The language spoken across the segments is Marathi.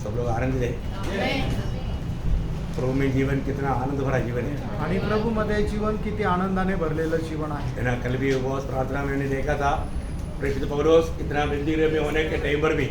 सब लोग आनंदित है। प्रभु में जीवन कितना आनंद भरा जीवन है। आणि प्रभूमध्ये जीवन किती आनंदाने भरलेलं जीवन आहे। है ना। कल भी उपवास प्रार्थना में मैंने देखा था प्रेषित पौलुस इतना वृद्धि में होने के टाइम पर भी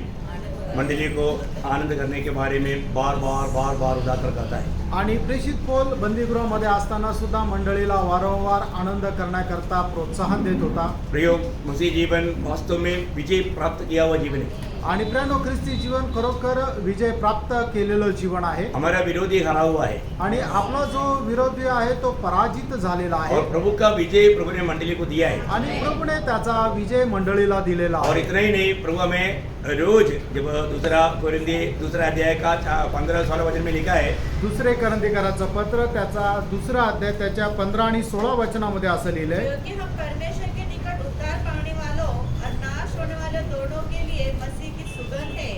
मंडली को आनंद करने के बारे में बार बार उजागर करता है। आणि प्रेषित पौल बंदीगृहामध्ये असताना सुद्धा मंडळीला वारंवार आनंद करण्याकरता प्रोत्साहन देत होता। प्रियो मसीह जीवन वास्तव में विजय प्राप्त किया हुआ जीवन है। आणि प्रियानो ख्रिस्ती जीवन खरोखर विजय प्राप्त केलेलं जीवन आहे। हमारा विरोधी हारा हुआ है आणि आपला जो विरोधी आहे तो पराजित झालेला आहे। और प्रभु का विजय प्रभु ने मंडली को दिया है। आणि प्रभूने त्याचा विजय मंडळीला दिलेला और आहे। इतना ही नहीं, प्रभु हमें रोज जब दूसरा अध्याय का 15-16 वचन में लिखा है, दुसरे करंदीकराचं पत्र त्याचा दुसरा अध्याय त्याच्या 15 आणि 16 वचनामध्ये असं लिहिलंय, क्योंकि हम परमेश्वर के निकट उद्धार पाने वालों और नाश होने वाले दोनों के लिए मसीह की सुगंध है।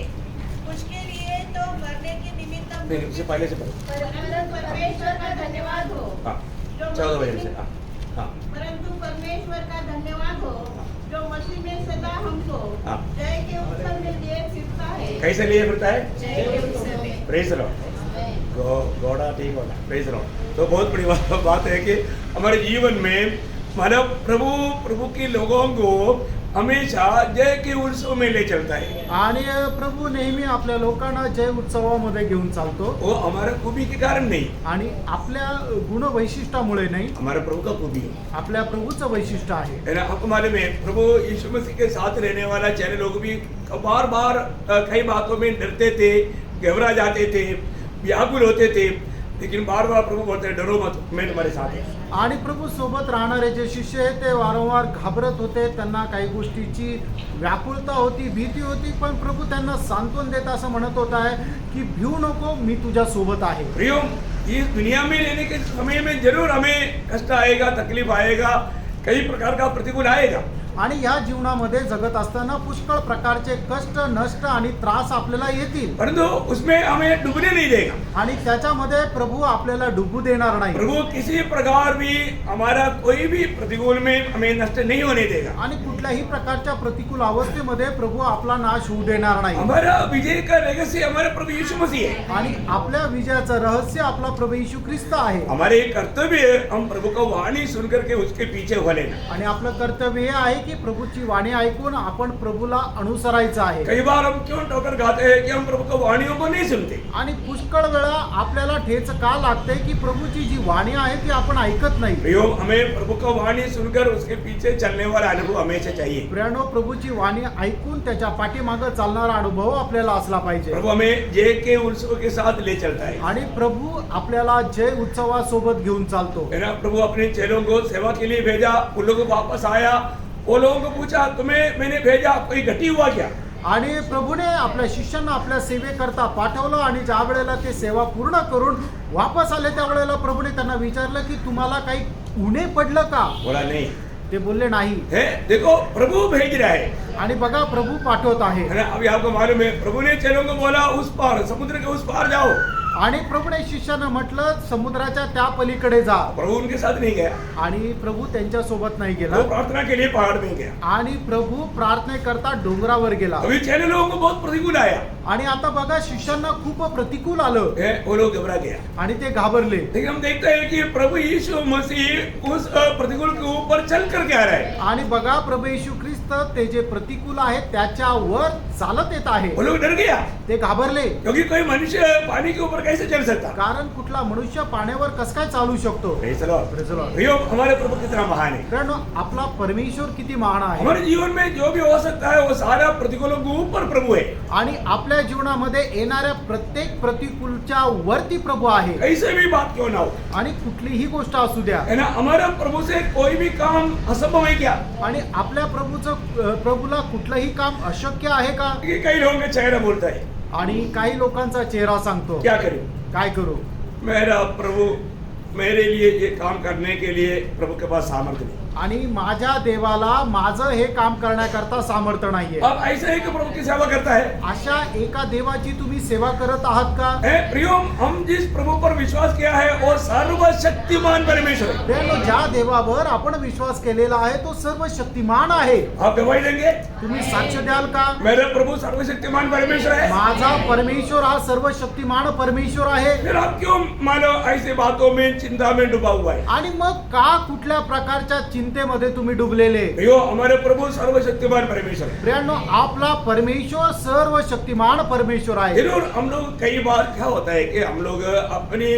कुछ के लिए तो मरने के निमित्त हम नहीं, उससे पहले से पढ़ो। परंतु परमेश्वर का धन्यवाद हो हाँ, जो 14 वचन से। हाँ, परंतु परमेश्वर का धन्यवाद हो जो मसीह में सदा हमको हाँ। जय के उत्सव में लिए फिरता है। कैसे लिए फिरता है? जय के उत्सव में। Praise Lord. गॉड ठीक होना, प्रेज लॉर्ड। तो बहुत बड़ी बात है कि हमारे जीवन में मानव प्रभु के लोगों को हमेशा जय के उत्सव में ले चलता है। आणि प्रभू नेहमी आपल्या लोकांना जय उत्सवामध्ये घेऊन चालतो। वो हमारा खूबी के कारण नहीं, आणि आपल्या गुण वैशिष्ट्यामुळे नाही, हमारे प्रभु का खूबी है। आपल्या प्रभूचं वैशिष्ट्य आहे। है ना। आपको मालूम है प्रभु यीशु मसीह के साथ रहने वाला चेले लोग भी बार कई बातों में डरते थे, घबरा जाते थे, व्याकुल होते थे, लेकिन बार प्रभु बोलते डरो मत, मैं तुम्हारे साथ है। आणि प्रभू सोबत राहणारे जे शिष्य आहेत ते वारंवार घाबरत होते, त्यांना काही गोष्टीची व्याकुळता होती, भीती होती, पण प्रभू त्यांना सांत्वन देत असं म्हणत होता है की भिऊ नको, मी तुझ्या सोबत आहे। प्रियो, इस दुनिया में रहने के समय में जरूर हमें कष्ट आएगा, तकलीफ आएगा, कई प्रकार का प्रतिकूल आएगा। आणि ह्या जीवनामध्ये जगत असताना पुष्कळ प्रकारचे कष्ट, नष्ट आणि त्रास आपल्याला येतील, परंतु उसमें हमें डूबने नहीं देगा। आणि त्याच्यामध्ये प्रभू आपल्याला डुबू देणार नाही। प्रभु किसी प्रकार भी हमारा कोई भी प्रतिकूल में हमें नष्ट नहीं होने देगा। आणि कुठल्याही प्रकारच्या प्रतिकूल अवस्थेमध्ये प्रभू आपला नाश होऊ देणार नाही। हमारा विजय का रहस्य हमारे प्रभु यीशु मसीह है। आणि आपल्या विजयाचं रहस्य आपला प्रभू येशू ख्रिस्त आहे। हमारे कर्तव्य है हम प्रभु का वाणी सुन करके उसके पीछे हो लेना। आणि आपलं कर्तव्य हे आहे की प्रभूची वाणी ऐकून आपण प्रभूला अनुसरायचं आहे। कई बार हम क्यों ठोकर खाते हैं कि हम प्रभु की वाणियों को नहीं सुनते। आणि पुष्कळ वेळा आपल्याला ठेच का लागते की प्रभूची जी वाणी आहे ती आपण ऐकत नाही। प्रियो, हमें प्रभु का वाणी सुनकर उसके पीछे चलने वाला अनुभव हमेशा चाहिए। प्रियानो, प्रभूची वाणी ऐकून त्याच्या पाठीमागे चालणारा अनुभव आपल्याला असला पाहिजे। प्रभु हमें जय के उत्सव के साथ ले चलता है। आणि प्रभू आपल्याला जय उत्सवासोबत घेऊन चालतो। है ना। प्रभु अपने चेलों को सेवा के लिए भेजा, उन लोग वापस आया, वो लोगों को पूछा तुम्हें मैंने भेजा, कोई घटी हुआ क्या? आणि प्रभूने आपल्या शिष्यांना आपल्या सेवेकरता पाठवलं, आणि ज्या वेळेला ते सेवा पूर्ण करून वापस आले त्या वेळेला प्रभूने त्यांना विचारलं की तुम्हाला काही उणे पडलं का? बोला नहीं। ते बोलले नाही। है, देखो प्रभु भेज रहा है। आणि बघा प्रभू पाठवत आहे। है ना। अभी आपको मालूम है प्रभु ने चेलों को बोला उस पार, समुद्र के उस पार जाओ। आणि प्रभूने शिष्यांना म्हटलं समुद्राच्या त्या पलीकडे जा। प्रभु उनके साथ नहीं गया, आणि प्रभू त्यांच्या सोबत नाही गेला, वो प्रार्थना के लिए पहाड़ में गया। आणि प्रभू प्रार्थनेकरता डोंगरावर गेला। अभी चेले लोगों को बहुत प्रतिकूल आया आणि आता बघा शिष्यांना खूप प्रतिकूल आलं, है, वो लोग घबरा गया। आणि ते घाबरले। लेकिन हम देखते हैं कि प्रभु यीशु मसीह उस प्रतिकूल के ऊपर चल करके आ रहा है। आणि बघा प्रभू येशू ख्रिस्त ते जे प्रतिकूल आहे त्याच्यावर चालत येत आहे। वो लोग डर गया ते घाबरले, क्योंकि कोई मनुष्य पानी के ऊपर कैसे चल सकता। कारण कुठला मनुष्य पाण्यावर कस काय चालू शकतो? Praise the Lord. Praise the Lord. भैया, हमारे प्रभु कितना महान है। कारण आपला परमेश्वर किती महान आहे। हमारे जीवन में जो भी हो सकता है वो सारा प्रतिकूलों के ऊपर प्रभु है। आणि आपल्या जीवनामध्ये येणाऱ्या प्रत्येक प्रतिकूलच्या वरती प्रभू आहे। कैसे भी बात क्यों ना हो, आणि कुठलीही गोष्ट असू द्या, है ना। हमारा प्रभु से कोई भी काम असंभव है क्या? आणि आपल्या प्रभूला कुठलंही काम अशक्य आहे का? कि कई लोगों का चेहरा बोलता है, आणि काही लोकांचा चेहरा सांगतो क्या करूं, काय करू? मेरा प्रभु मेरे लिए ये काम करने के लिए प्रभु के पास सामर्थ्य नहीं। आणि माझ्या देवाला माझं हे काम करण्याकरता सामर्थ्य नाहीये. अब ऐसा है कि प्रभु की सेवा करता है. अशा एका देवाची तुम्ही सेवा करत आहात का? प्रियो, हम जिस प्रभु पर विश्वास किया है और सर्वशक्तिमान परमेश्वर है. प्रियांनो, ज्या देवावर आपण विश्वास केलेला आहे तो सर्वशक्तिमान आहे. आप गवाही देंगे? तुम्ही साक्ष द्याल का? मेरे प्रभु सर्वशक्तिमान परमेश्वर है. माझा परमेश्वर हा सर्वशक्तिमान परमेश्वर आहे. फिर आप क्यों मानो ऐसे बातों में, चिंता में डूबा हुआ है? आणि मग का कुठल्या प्रकारच्या चिंतेमध्ये तुम्ही डुबलेले? प्रियो, हमारे प्रभु सर्वशक्तिमान परमेश्वर है. प्रियांनो, आपला परमेश्वर सर्वशक्तिमान परमेश्वर आहे. जरूर हम लोग कई बार क्या होता है कि हम लोग अपने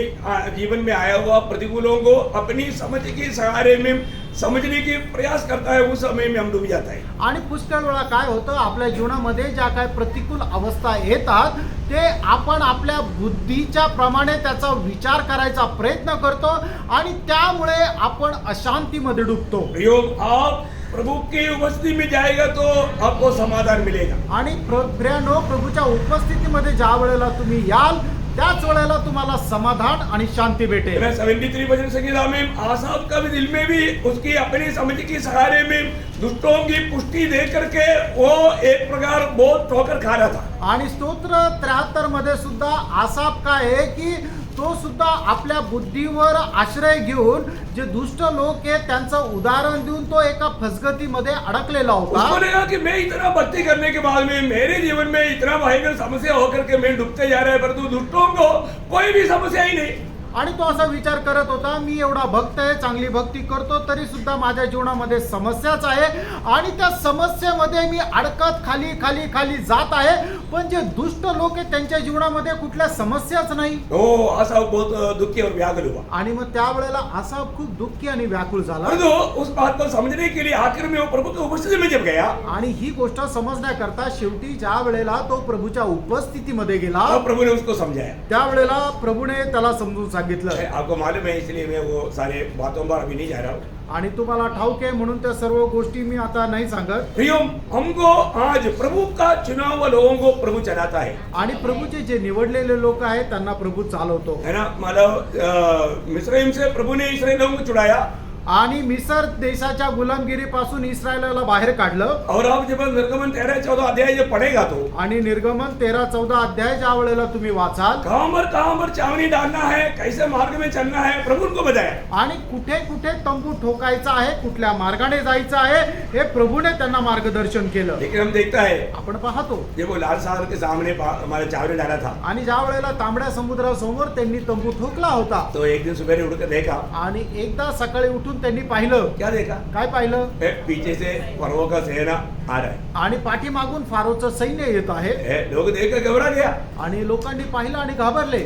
जीवन में आया हुआ प्रतिकूलों को अपनी समझ के सहारे में समझने की प्रयास करता है, उस समय में हम डूब जाता है. आणि पुष्कळ वेळा काय होतं, आपल्या जीवनामध्ये ज्या काय प्रतिकूल अवस्था येतात ते आपण आपल्या बुद्धीच्या प्रमाणे त्याचा विचार करायचा प्रयत्न करतो आणि त्यामुळे आपण अशांतीमध्ये डुबतो. प्रियो, आप प्रभु की उपस्थिति में जाएगा तो आपको समाधान मिलेगा. आणि प्रियांनो, प्रभूच्या उपस्थितीमध्ये ज्या वेळेला तुम्ही याल त्याच वेळेला तुम्हाला समाधान आणि शांती भेटेल. 73 भजन संगीता में आसाफ का भी दिल में भी उसकी अपनी समझ की सहारे में दुष्टों की पुष्टि दे करके वो एक प्रकार बहुत ठोकर खा रहा था. आणि स्तोत्र 73 मध्ये सुद्धा आसाप काय आहे की तो सुद्धा आपल्या बुद्धीवर आश्रय घेऊन जे दुष्ट लोक आहेत त्यांचं उदाहरण देऊन तो एका फसगतीमध्ये अडकलेला होता. उसको लगा कि मैं इतना भक्ति करने के बाद में मेरे जीवन में इतना भयंकर समस्या होकर के मैं डूबते जा रहा है, परंतु दुष्टों को कोई भी समस्या ही नहीं. आणि तो असा विचार करत होता, मी एवढा भक्त आहे, चांगली भक्ती करतो, तरी सुद्धा माझ्या जीवनामध्ये समस्याच आहे आणि त्या समस्येमध्ये मी अडकत खाली खाली खाली जात आहे. पण जे दुष्ट लोक आहेत त्यांच्या जीवनामध्ये कुठल्या समस्याच नाही. तो आसाफ बहुत दुखी और व्याकुल हुआ. आणि मग त्यावेळेला असा खूप दुःखी आणि व्याकुळ झाला. परंतु उस बात को समझने के लिए आखिर में वो प्रभु की उपस्थिति में जब गया, आणि ही गोष्ट समजण्याकरता शेवटी ज्या वेळेला तो प्रभूच्या उपस्थितीमध्ये गेला तब प्रभु ने उसको समझाया. त्यावेळेला प्रभूने त्याला समजून सांगितलं. आपको मालूम है, इसलिए मैं वो सारे बातों पर अभी नहीं जा रहा हूँ. आणि तुम्हाला ठाऊक आहे म्हणून त्या सर्व गोष्टी मी आता नाही सांगत. प्रियो, हमको आज प्रभु का चुना हुआ लोगों को प्रभु चलाता है. आणि प्रभूचे जे निवडलेले लोक आहेत त्यांना प्रभू चालवतो. है ना. मतलब मिस्रईम से प्रभु ने इस्राएल लोगों को छुड़ाया. आणि मिसर देशाच्या गुलामगिरीपासून इस्रायलला बाहेर काढलं. और आप जब निर्गमन 13-14 अध्याय जब पढ़ेगा तो आणि निर्गमन 13-14 अध्याय ज्या वेळेला तुम्ही वाचाल, कहां पर चावनी डालना है, कैसे मार्ग में चलना है, प्रभु उनको बताया. आणि कुठे कुठे तंबू ठोकायचा आहे, कुठल्या मार्गाने जायचं आहे हे प्रभूने त्यांना मार्गदर्शन केलं. लेकिन हम देखता है आपण पाहतो जब वो लाल सागर के सामने हमारे चावनी डाला था, आणि ज्या वेळेला तांबड्या समुद्रासमोर त्यांनी तंबू ठोकला होता तो एक दिन सुबह उठ कर देखा. आणि एकदा सकाळी उठून त्यांनी पाहिलं. क्या देखा? काय पाहिलं? पीछे से फरो का सेना आ रहा है. आणि पाठीमागून फारोचं सैन्य येत आहे. लोग देख कर घबरा गया. आणि लोकांनी पाहिलं आणि घाबरले.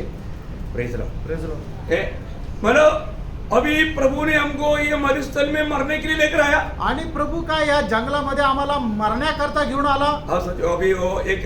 Praise low. Praise Lord. मतलब अभी प्रभु ने हमको ये मरुस्थल में मरने के लिए लेकर आया. आणि प्रभू काय या जंगलामध्ये आम्हाला मरण्याकरता घेऊन आला. हाँ सोचो, अभी वो एक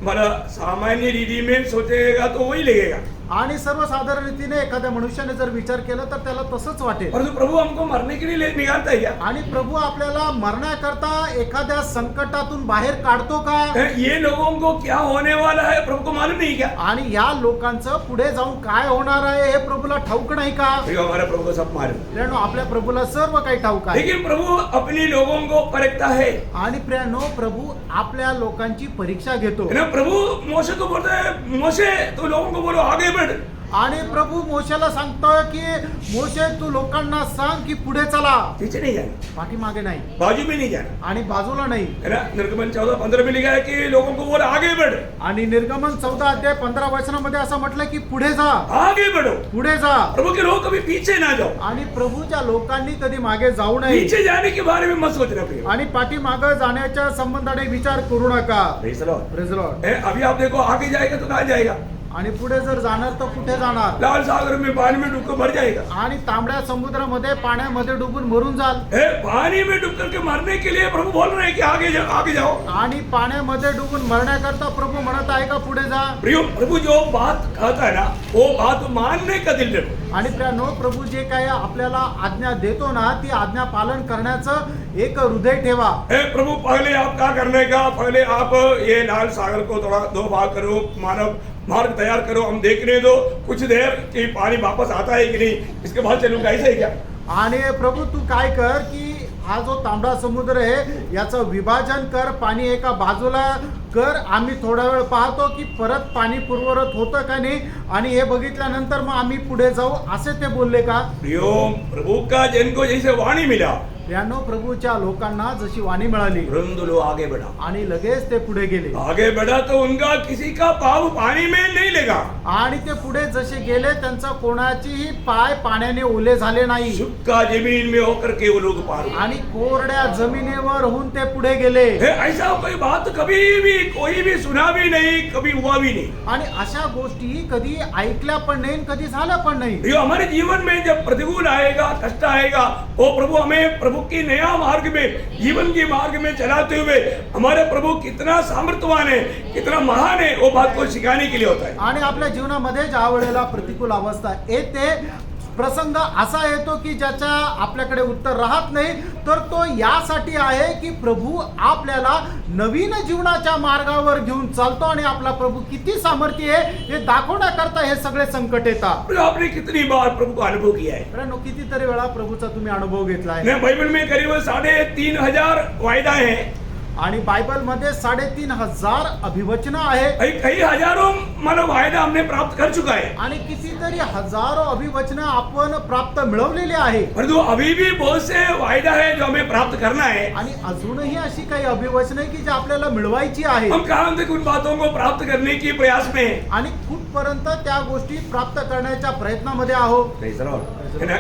मतलब सामान्य रीति में सोचेगा तो वही लगेगा. आणि सर्वसाधारण रीतीने एखाद्या मनुष्याने जर विचार केला तर त्याला तसंच वाटेल. परंतु प्रभु हमको मरने के लिए निकालता है क्या? आणि प्रभू आपल्याला मरण्याकरता एखाद्या संकटातून बाहेर काढतो का? ये लोगों को क्या होने वाला है प्रभु को मालूम नहीं क्या? आणि या लोकांचं पुढे जाऊन काय होणार आहे हे प्रभूला ठाऊक नाही का? हमारे प्रभु को सब मालूम. प्रियानो, आपल्या प्रभूला सर्व काही ठाऊक आहे. लेकिन प्रभु अपने लोगों को परखता है. आणि प्रियानो, प्रभू आपल्या लोकांची परीक्षा घेतो. ना प्रभु मोशे को बोलता है, मोशे तो लोगों को बोलो आगे बढ़. आणि प्रभू मोशेला सांगतोय की मोशे तू लोकांना सांग की पुढे चला, पीछे नहीं जाना, पाठीमागे नाही बाजू में नहीं जाना. आणि बाजूला नाही. है ना. निर्गमन 14-15 में लिखा है कि लोगों को बोलो आगे बढ़. आणि निर्गमन 14 अध्याय 15 वचनामध्ये असं म्हटलं की पुढे जा, आगे बढ़ो. पुढे जा. प्रभु के लोग कभी पीछे ना जाओ. आणि प्रभूच्या लोकांनी कधी मागे जाऊ नये पीछे जाने के बारे में मत सोचना प्रियो. आणि पाठीमागे जाण्याच्या संबंधाने विचार करू नका. Praise the Lord. Praise the Lord. अभी आप देखो आगे जाएगा तो कहाँ जाएगा? आणि पुढे जर जाणार तर कुठे जाणार? लाल सागर में पानी में डूब कर मर जाएगा. आणि तांबड्या समुद्रामध्ये पाण्यामध्ये डुबून मरून जाल. पानी में डूब करके मरने के लिए प्रभु बोल रहे हैं कि आगे जाओ. आणि पाण्यामध्ये डुबून मरण्याकरता प्रभू म्हणत आहे का पुढे जा? प्रियो, प्रभु जो बात कहता है ना वो बात मानने का दिल रखो. आणि प्रियानो, प्रभू जे काय आपल्याला आज्ञा देतो ना ती आज्ञा पालन करण्याचं एक हृदय ठेवा. प्रभु पहले आप क्या करने का, पहले आप ये लाल सागर को थोड़ा 2 भाग करो, मार्ग तैयार करो, हम देखने दो कुछ देर कि पानी वापस आता है कि नहीं, इसके बाद चलूंगा. ऐसा है क्या? आणि प्रभू तू काय कर की हा जो तांबडा समुद्र आहे याचं विभाजन कर, पाणी एका बाजूला कर. आम्ही थोडा वेळ पाहतो की परत पाणी पूर्ववत होतं का नाही, आणि हे बघितल्यानंतर मग आम्ही पुढे जाऊ, असे ते बोलले का? प्रियो, प्रभु का जन को जैसे वाणी मिला, यानो प्रभूच्या लोकांना जशी वाणी मिळाली तुरंत लोग आगे बढ़ा. आणि लगेच ते पुढे गेले. आगे बढ़ा तो उनका किसी का पाव पानी में नहीं लगा. आणि ते पुढे जसे गेले त्यांचा कोणाचीही पाय पाण्याने ओले झाले नाही. शुष्का जमीन में होकर के वो लोग पार हुए. आणि कोरड्या जमिनीवर होऊन ते पुढे गेले. हे ऐसा कोई बात कभी भी कोई भी सुना भी नहीं, कभी हुआ भी नहीं. आणि अशा गोष्टी कधी ऐकल्या पण नाही, कधी झाल्या पण नाही. प्रियो, हमारे जीवन में जब प्रतिकूल आएगा, कष्ट आएगा, वो प्रभु हमें प्रभु की नया मार्ग में, जीवन के मार्ग में चलाते हुए हमारे प्रभु कितना सामर्थ्यवान है, कितना महान है, वो बात को सिखाने के लिए होता है. आणि आपल्या जीवनामध्ये ज्या वेळेला प्रतिकूल अवस्था येते, प्रसंग असा येतो की ज्याच्या आपल्याकडे उत्तर राहत नाही, तर तो यासाठी आहे की प्रभू आपल्याला नवीन जीवनाच्या मार्गावर घेऊन चालतो आणि आपला प्रभू किती सामर्थ्य आहे हे दाखवण्याकरता हे सगळे संकट येतात. आपने कितनी बार प्रभु का अनुभव किया है? मित्रांनो, कितीतरी वेळा प्रभूचा तुम्ही अनुभव घेतलाय. बाइबल में करीब 3,500 वायदा है आणि बायबल मध्ये 3,500 अभिवचन आहे. कई हजारों मतलब वायदा हमने प्राप्त कर चुका है. आणि कितीतरी हजारो अभिवचन आपण प्राप्त मिळवलेले आहे. परंतु अभी भी बहुत से वायदा है जो हमें प्राप्त करना है. आणि अजूनही अशी काही अभिवचन आहे की जी आपल्याला मिळवायची आहे. हम कहां तक उन बातों को प्राप्त करने की प्रयास में हैं. आणि कुठपर्यंत त्या गोष्टी प्राप्त करण्याच्या प्रयत्नामध्ये आहोत.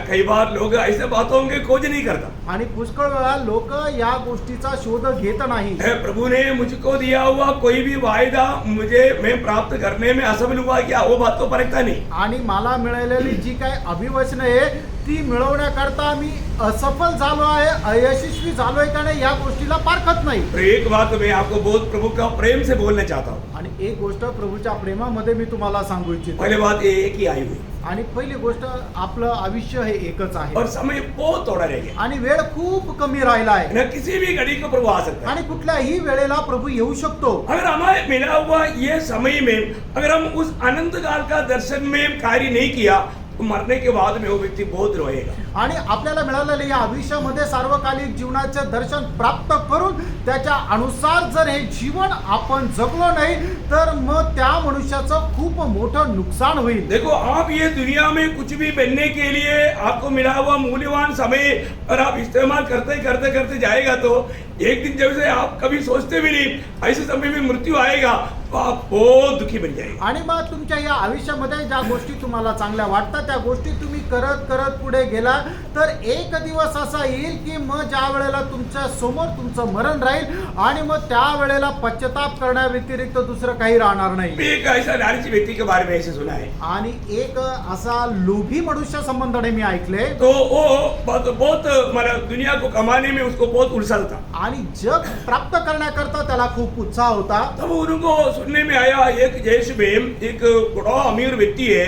कई बार लोग ऐसे बातों की खोज नहीं करता. आणि पुष्कळ वेळा लोक या गोष्टीचा शोध घेत नाही. प्रभु ने मुझको दिया हुआ कोई भी वायदा मुझे मैं प्राप्त करने में असफल हुआ क्या, वो बात तो परखता नहीं. आणि मला मिळालेली जी काही अभिवचन आहे ती मिळवण्याकरता मी असफल झालो आहे, अयशस्वी झालोय का नाही या गोष्टीला पारखत नाही. एक बात मैं आपको बहुत प्रभु का प्रेम से बोलना चाहता हूँ. आणि एक गोष्ट प्रभूच्या प्रेमामध्ये मी तुम्हाला सांगू इच्छितो. पहली बात ये एक ही आई हुई. आणि पहिली गोष्ट आपलं आयुष्य हे एकच आहे. और समय बहुत थोड़ा रह गया. आणि वेळ खूप कमी राहिला आहे. न किसी भी घड़ी को प्रभु आ सकता है. आणि कुठल्याही वेळेला प्रभू येऊ शकतो. अगर हमें मिला हुआ ये समय में अगर हम उस अनंत काल का दर्शन में कार्य नहीं किया तो मरने के बाद में वो व्यक्ति बहुत रोएगा. आणि आपल्याला मिळालेल्या या आयुष्यामध्ये सार्वकालिक जीवनाचे दर्शन प्राप्त करून त्याच्या अनुसार जर हे जीवन आपण जगलो नाही तर मग त्या मनुष्याचं खूप मोठं नुकसान होईल. देखो, आप ये दुनिया में कुछ भी बनने के लिए आपको मिला हुआ मूल्यवान समय और आप इस्तेमाल करते करते करते जाएगा तो एक दिन जब से आप कभी सोचते भी नहीं ऐसे समय में मृत्यू आएगा तो आप बहुत दुखी बन जाएंगे. आणि मग तुमच्या या आयुष्यामध्ये ज्या गोष्टी तुम्हाला चांगल्या वाटतात त्या गोष्टी तुम्ही करत करत पुढे गेला तर एक दिवस असा येईल की मग ज्या वेळेला तुमच्या समोर तुमचं मरण राहील आणि मग त्या वेळेला पश्चाताप करण्या व्यतिरिक्त दुसरं काही राहणार नाही. मैं एक ऐसा लालची व्यक्ति के बारे में ऐसे सुना है. आणि एक असा लोभी मनुष्य संबंधाने मी ऐकले. तो वो बहुत मतलब दुनिया को कमाने में उसको बहुत उलझा था. आणि जग प्राप्त करण्याकरता त्याला खूप उत्साह होता. तब उनको सुनने में आया एक देश में एक बड़ा अमीर व्यक्ति है,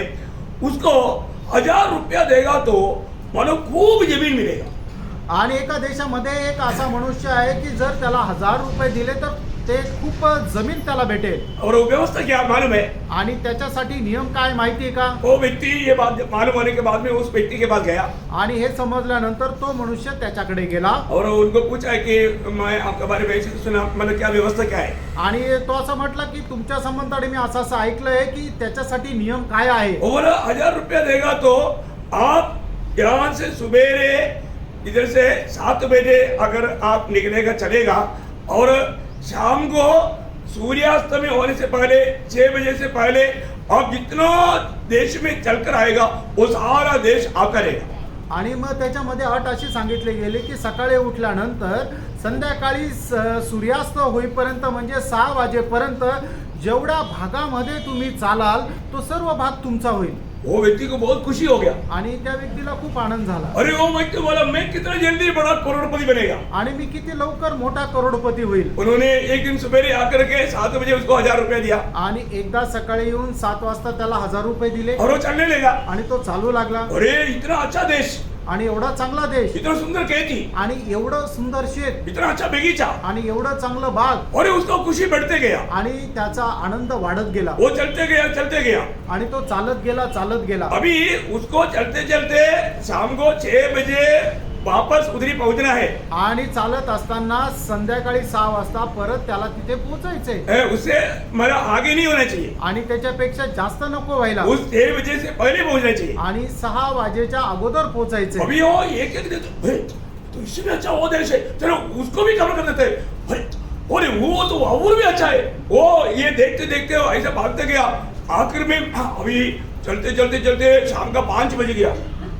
उसको 1,000 रुपया देगा तो मानो खूब जमीन मिलेगा. आणि एका देशामध्ये एक असा मनुष्य आहे की जर त्याला 1,000 रुपये दिले तर ते खूप जमीन त्याला भेटेल. और वो व्यवस्था क्या मालूम है? आणि त्याच्यासाठी नियम काय माहिती आहे का? वो व्यक्ति ये बात मालूम होने के बाद में उस व्यक्ति के पास गया आणि हे समजल्यानंतर तो मनुष्य त्याच्याकडे गेला और उनको पूछा कि मैं आपके बारे में ऐसे सुना, मतलब क्या व्यवस्था क्या है? आणि तो असं म्हटला की तुमच्या संबंधाने मी असं ऐकलंय की त्याच्यासाठी नियम काय आहे. वो बोला 1,000 रुपया देगा तो आप यहाँ से सुबेरे इधर से 7 बजे अगर आप निकलेगा चलेगा और शाम को सूर्यास्त में होने से पहले 6 बजे से पहले आप जितना देश में चलकर आएगा वो सारा देश आपका रहेगा. आणि मग त्याच्यामध्ये अट अशी सांगितली गेली की सकाळी उठल्यानंतर संध्याकाळी सूर्यास्त होईपर्यंत म्हणजे 6 वाजेपर्यंत जेवढ्या भागामध्ये तुम्ही चालाल तो सर्व भाग तुमचा होईल. वो व्यक्ति को बहुत खुशी हो गया. आणि त्या व्यक्तीला खूप आनंद झाला. अरे वो व्यक्ति बोला मैं कितना जल्दी बड़ा करोड़पति बनेगा. आणि मी किती लवकर मोठा करोडपती होईल. उन्होंने एक दिन सुबेरे आकर के 7 बजे उसको 1,000 रुपया दिया. आणि एकदा सकाळी येऊन 7 वाजता त्याला 1,000 रुपये दिले. और वो चलने लगा. आणि तो चालू लागला. अरे इतना अच्छा देश, आणि एवढा चांगला देश, इतना सुंदर खेती, आणि एवढं सुंदर शेत, इतना अच्छा बगीचा, आणि एवढं चांगलं बाग. और उसको खुशी बढ़ते गया. आणि त्याचा आनंद वाढत गेला. वो चलते गया. आणि तो चालत गेला. अभी उसको चलते चलते शाम को 6 बजे वापस उधरी पहुंचना है। आणि चालत असताना संध्याकाळी 6 वाजता परत त्याला तिथे पोहोचायचंय उससे मतलब आगे नहीं होना चाहिए, आणि त्याच्यापेक्षा जास्त नको व्हायला उस 6 बजे से पहले पहुंचना चाहिए। आणि 6 वाजेच्या अगोदर पोहोचायचंय। अभी वो एक एक देते, तो इसमें अच्छा वो देश है, चलो उसको भी कवर कर देते हैं। अरे वो तो और भी अच्छा है। वो ये देखते देखते ऐसा भागते गया, आखिर में अभी चलते चलते चलते शाम का 5 बज गया।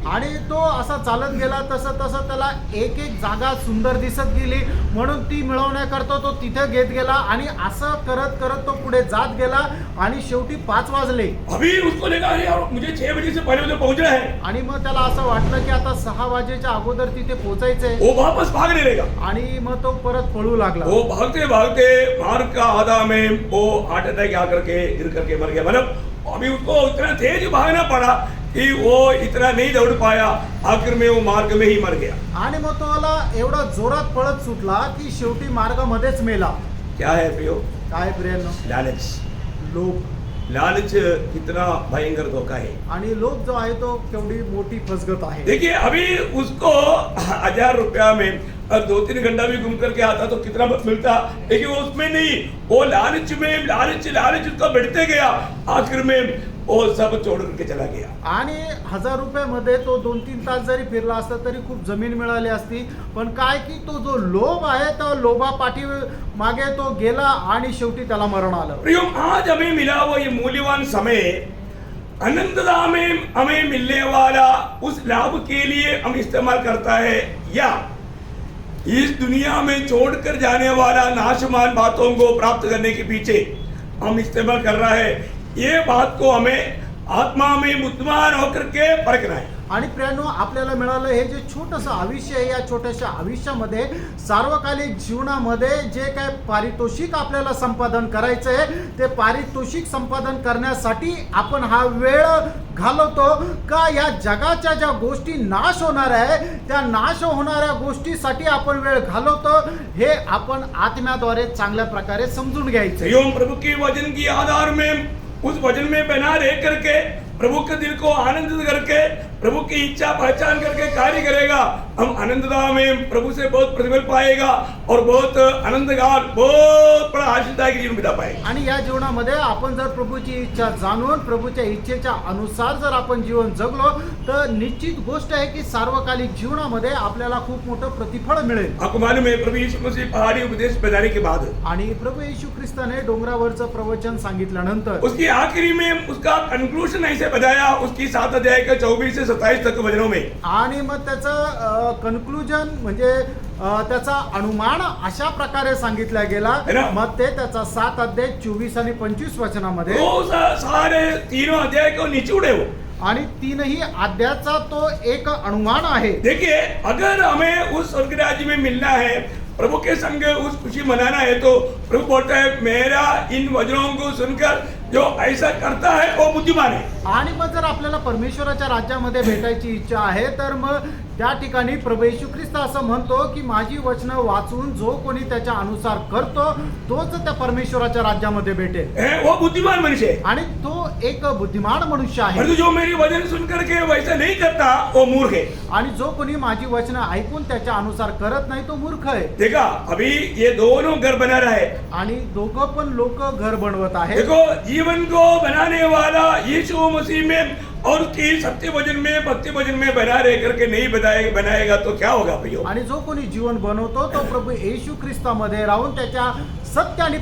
आणि तो असा चालत गेला, तसं तसं त्याला एक एक जागा सुंदर दिसत गेली, म्हणून ती मिळवण्याकरता तो तिथे घेत गेला आणि असं करत करत तो पुढे जात गेला आणि शेवटी 5 वाजले। अभी उसको लगा अरे यार मुझे 6 बजे से पहले उधर पहुंचना है, आणि मग त्याला असं वाटलं की आता 6 वाजेच्या अगोदर तिथे पोहोचायचंय वो वापस भागने लगा। आणि मग तो परत पळू लागला। वो भागते भागते मार्ग का आधा में वो हार्ट अटैक आकर के गिर करके मर गया। मतलब अभी उसको इतना तेज भागना पड़ा कि वो इतना नहीं दौड़ पाया, आखिर में वो मार्ग में ही मर गया। आणि मग तो मला एवढा जोरात पळत सुटला की शेवटी मार्गामध्येच मेला। क्या है प्रियो? काय प्रियांनो, लालच। लोभ। लालच कितना भयंकर धोखा है। आणि लोभ जो आहे तो केवढी मोठी फसगत आहे। देखिए अभी उसको 1000 रुपया में 2-3 घंटा भी घूम करके आता तो कितना मिलता, लेकिन वो उसमें नहीं, वो लालच में लालच उसका बढ़ते गया, आखिर में वो सब छोड़ करके चला गया। आणि 1000 रुपयामध्ये तो 2-3 तास जरी फिरला असता तरी खूप जमीन मिळाली असती, पण काय की तो जो लोभ आहे तो लोभापाठी मागे तो गेला आणि शेवटी त्याला मरण आलं। प्रियो, आज हमें मिला वो ये मूल्यवान समय, अनंतता में हमें मिलने वाला उस लाभ के लिए हम इस्तेमाल करता है, या इस दुनिया में छोड़कर जाने वाला नाशवान बातों को प्राप्त करने के पीछे हम इस्तेमाल कर रहा है। ये बात को हमें आत्मा में बुद्धिमान होकर के परखना है। आणि प्रियांनो, आपल्याला मिळालं हे जे छोटंसं आयुष्य आहे, या छोट्याशा आयुष्यामध्ये सार्वकालिक जीवनामध्ये जे काय पारितोषिक आपल्याला संपादन करायचं आहे, ते पारितोषिक संपादन करण्यासाठी आपण हा वेळ घालवतो का या जगाच्या ज्या गोष्टी नाश होणार आहे त्या नाश होणाऱ्या गोष्टीसाठी आपण वेळ घालवतो, हे आपण आत्म्याद्वारे चांगल्या प्रकारे समजून घ्यायचं। एवं प्रभु के वचन की आधार में उस वचन में बना रह करके प्रभु के दिल को आनंदित करके प्रभु की इच्छा पहचान करके कार्य करेगा, हम आनंदता में प्रभु से बहुत प्रतिफल पाएगा और बहुत आनंदगार, बहुत बड़ा आशीषदायक जीवन बिता पाएगा। आणि या जीवनामध्ये आपण जर प्रभूची इच्छा जाणून प्रभूच्या इच्छेच्या अनुसार जर आपण जीवन जगलो तर निश्चित गोष्ट आहे की सार्वकालिक जीवनामध्ये आपल्याला खूप मोठं प्रतिफळ मिळेल। आपको मालूम है प्रभु यीशु मसीह पहाड़ी उपदेश बताने के बाद आणि प्रभू येशू ख्रिस्ताने डोंगरावरचं प्रवचन सांगितल्यानंतर उसकी आखिरी में उसका कंक्लूजन ऐसे बताया, उसकी 7 अध्याय के 24 से 27 तक वचनों में, आणि मग त्याचं कन्क्लूजन म्हणजे त्याचा अनुमान अशा प्रकारे सांगितला गेला। मग ते त्याचा 7 अध्याय 24 आणि 25 वचनामध्ये वो सारे तीनों अध्याय को निचोड़े हो, आणि 3ही अध्यायाचा तो एक अनुमान आहे। देखिए अगर हमें उस स्वर्ग राज्य में मिलना है, प्रभु के संग उस खुशी मनाना है, तो प्रभु बोलता है मेरा इन वचनों को सुनकर जो ऐसा करता है वो बुद्धिमान है। आणि मग जर आपल्याला परमेश्वराच्या राज्यामध्ये भेटायची इच्छा आहे तर मग त्या ठिकाणी प्रभू येशू ख्रिस्त असं म्हणतो की माझी वचनं वाचून जो कोणी त्याच्या अनुसार करतो तोच त्या परमेश्वराच्या राज्यामध्ये भेटेल, वो बुद्धिमान मनुष्य है। आणि तो एक बुद्धिमान मनुष्य आहे। परंतु जो मेरी वचन सुन करके वैसा नहीं करता वो मूर्ख है। आणि जो कोणी माझी वचनं ऐकून त्याच्या अनुसार करत नाही तो मूर्ख आहे। देखा अभी ये दोनों घर बना रहा है, आणि दोघं पण लोक घर बनवत आहेत। देखो जीवन को बनाने वाला यीशु मसीह में और उसकी सत्य वचन में भक्ति वचन में बना रह करके नहीं बनाएगा तो क्या होगा भैया? आणि जो कोणी जीवन बनवतो तो प्रभू येशू ख्रिस्तामध्ये राहून त्याच्या सत्य आणि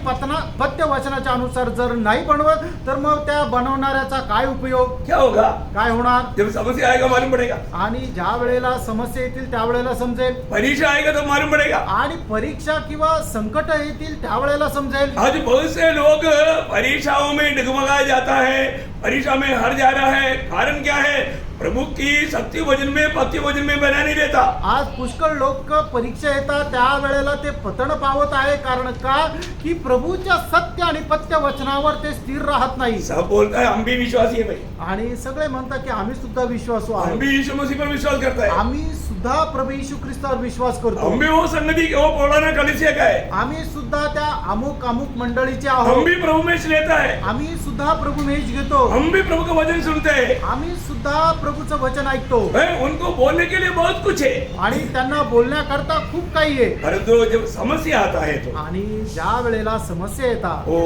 पत्य वचनाच्या अनुसार जर नाही बनवत तर मग त्या बनवणाऱ्याचा काय उपयोग, क्या होगा? काय होणार? जब समस्या आएगा मालूम पड़ेगा, आणि ज्या वेळेला समस्या येतील त्यावेळेला समजेल, परीक्षा आएगा तो मालूम पड़ेगा, आणि परीक्षा किंवा संकट येतील त्यावेळेला समजेल। आज बहुत से लोग परीक्षाओं में डगमगाया जाता है, परीक्षा में हार जा रहा है, कारण क्या है? प्रभु की सत्य वचन में पत्य वचन में बना नहीं रहता। आज पुष्कळ लोक परीक्षा येतात त्या वेळेला ते पतन पावत आहे, कारण का की प्रभूच्या सत्य आणि पत्य वचनावर ते स्थिर राहत नाही। सब बोलता है हम भी विश्वासी है भाई, आणि सगळे म्हणतात की आम्ही सुद्धा विश्वासू हम आहोत, भी यीशु मसीह पर विश्वास करता है, आम्ही सुद्धा प्रभू येशू ख्रिस्तावर विश्वास करतो, हम भी वो संगति वो पौराणा कलिसिया का है, आम्ही सुद्धा त्या अमुक अमुक मंडळीचे हम आहोत, भी प्रभु में लेता है, आम्ही सुद्धा प्रभू मेज घेतो, हम भी प्रभु का वचन सुनते हैं, आम्ही सुद्धा प्रभूचं वचन ऐकतो उनको बोलने के लिए बहुत कुछ है, आणि त्यांना बोलण्याकरता खूप काही आहे. परंतु जब समस्या आता है तो आणि ज्या वेळेला समस्या येतात वो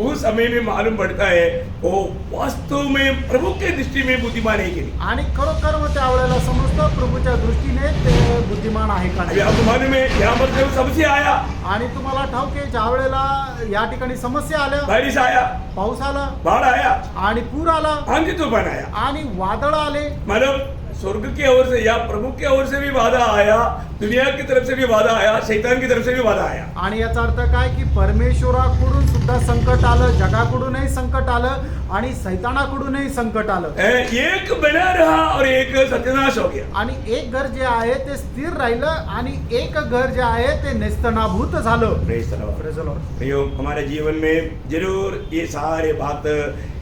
उस समय में मालूम पड़ता है वो वास्तव में प्रभु के दृष्टि में बुद्धिमान है कि नहीं. आणि खरोखर मग त्या वेळेला समजतं प्रभूच्या दृष्टीने ते बुद्धिमान आहे का अभी नाही. आपको मालूम है यहाँ पर जब समस्या आया, आणि तुम्हाला ठाऊक आहे ज्या वेळेला या ठिकाणी समस्या आल्या, बारिश आया, पाऊस आला बाढ़ आया, आणि पूर आला आंधी तूफान आया, आणि वादळ आले, मतलब स्वर्ग की ओर से या प्रभु की ओर से भी वादा आया, दुनिया की तरफ से भी वादा आया, शैतान की तरफ से भी वादा आया. आणि याचा अर्थ काय की परमेश्वराकडून सुद्धा संकट आलं, जगाकडूनही संकट आलं आणि सैतानाकडूनही संकट आलं. एक बना रहा और एक सत्यानाश हो गया. आणि एक घर जे आहे ते स्थिर राहिलं आणि एक घर जे आहे ते नेस्तनाभूत झालं. Praise the Lord. Praise the Lord. प्रियो, हमारे जीवन में जरूर ये सारे बात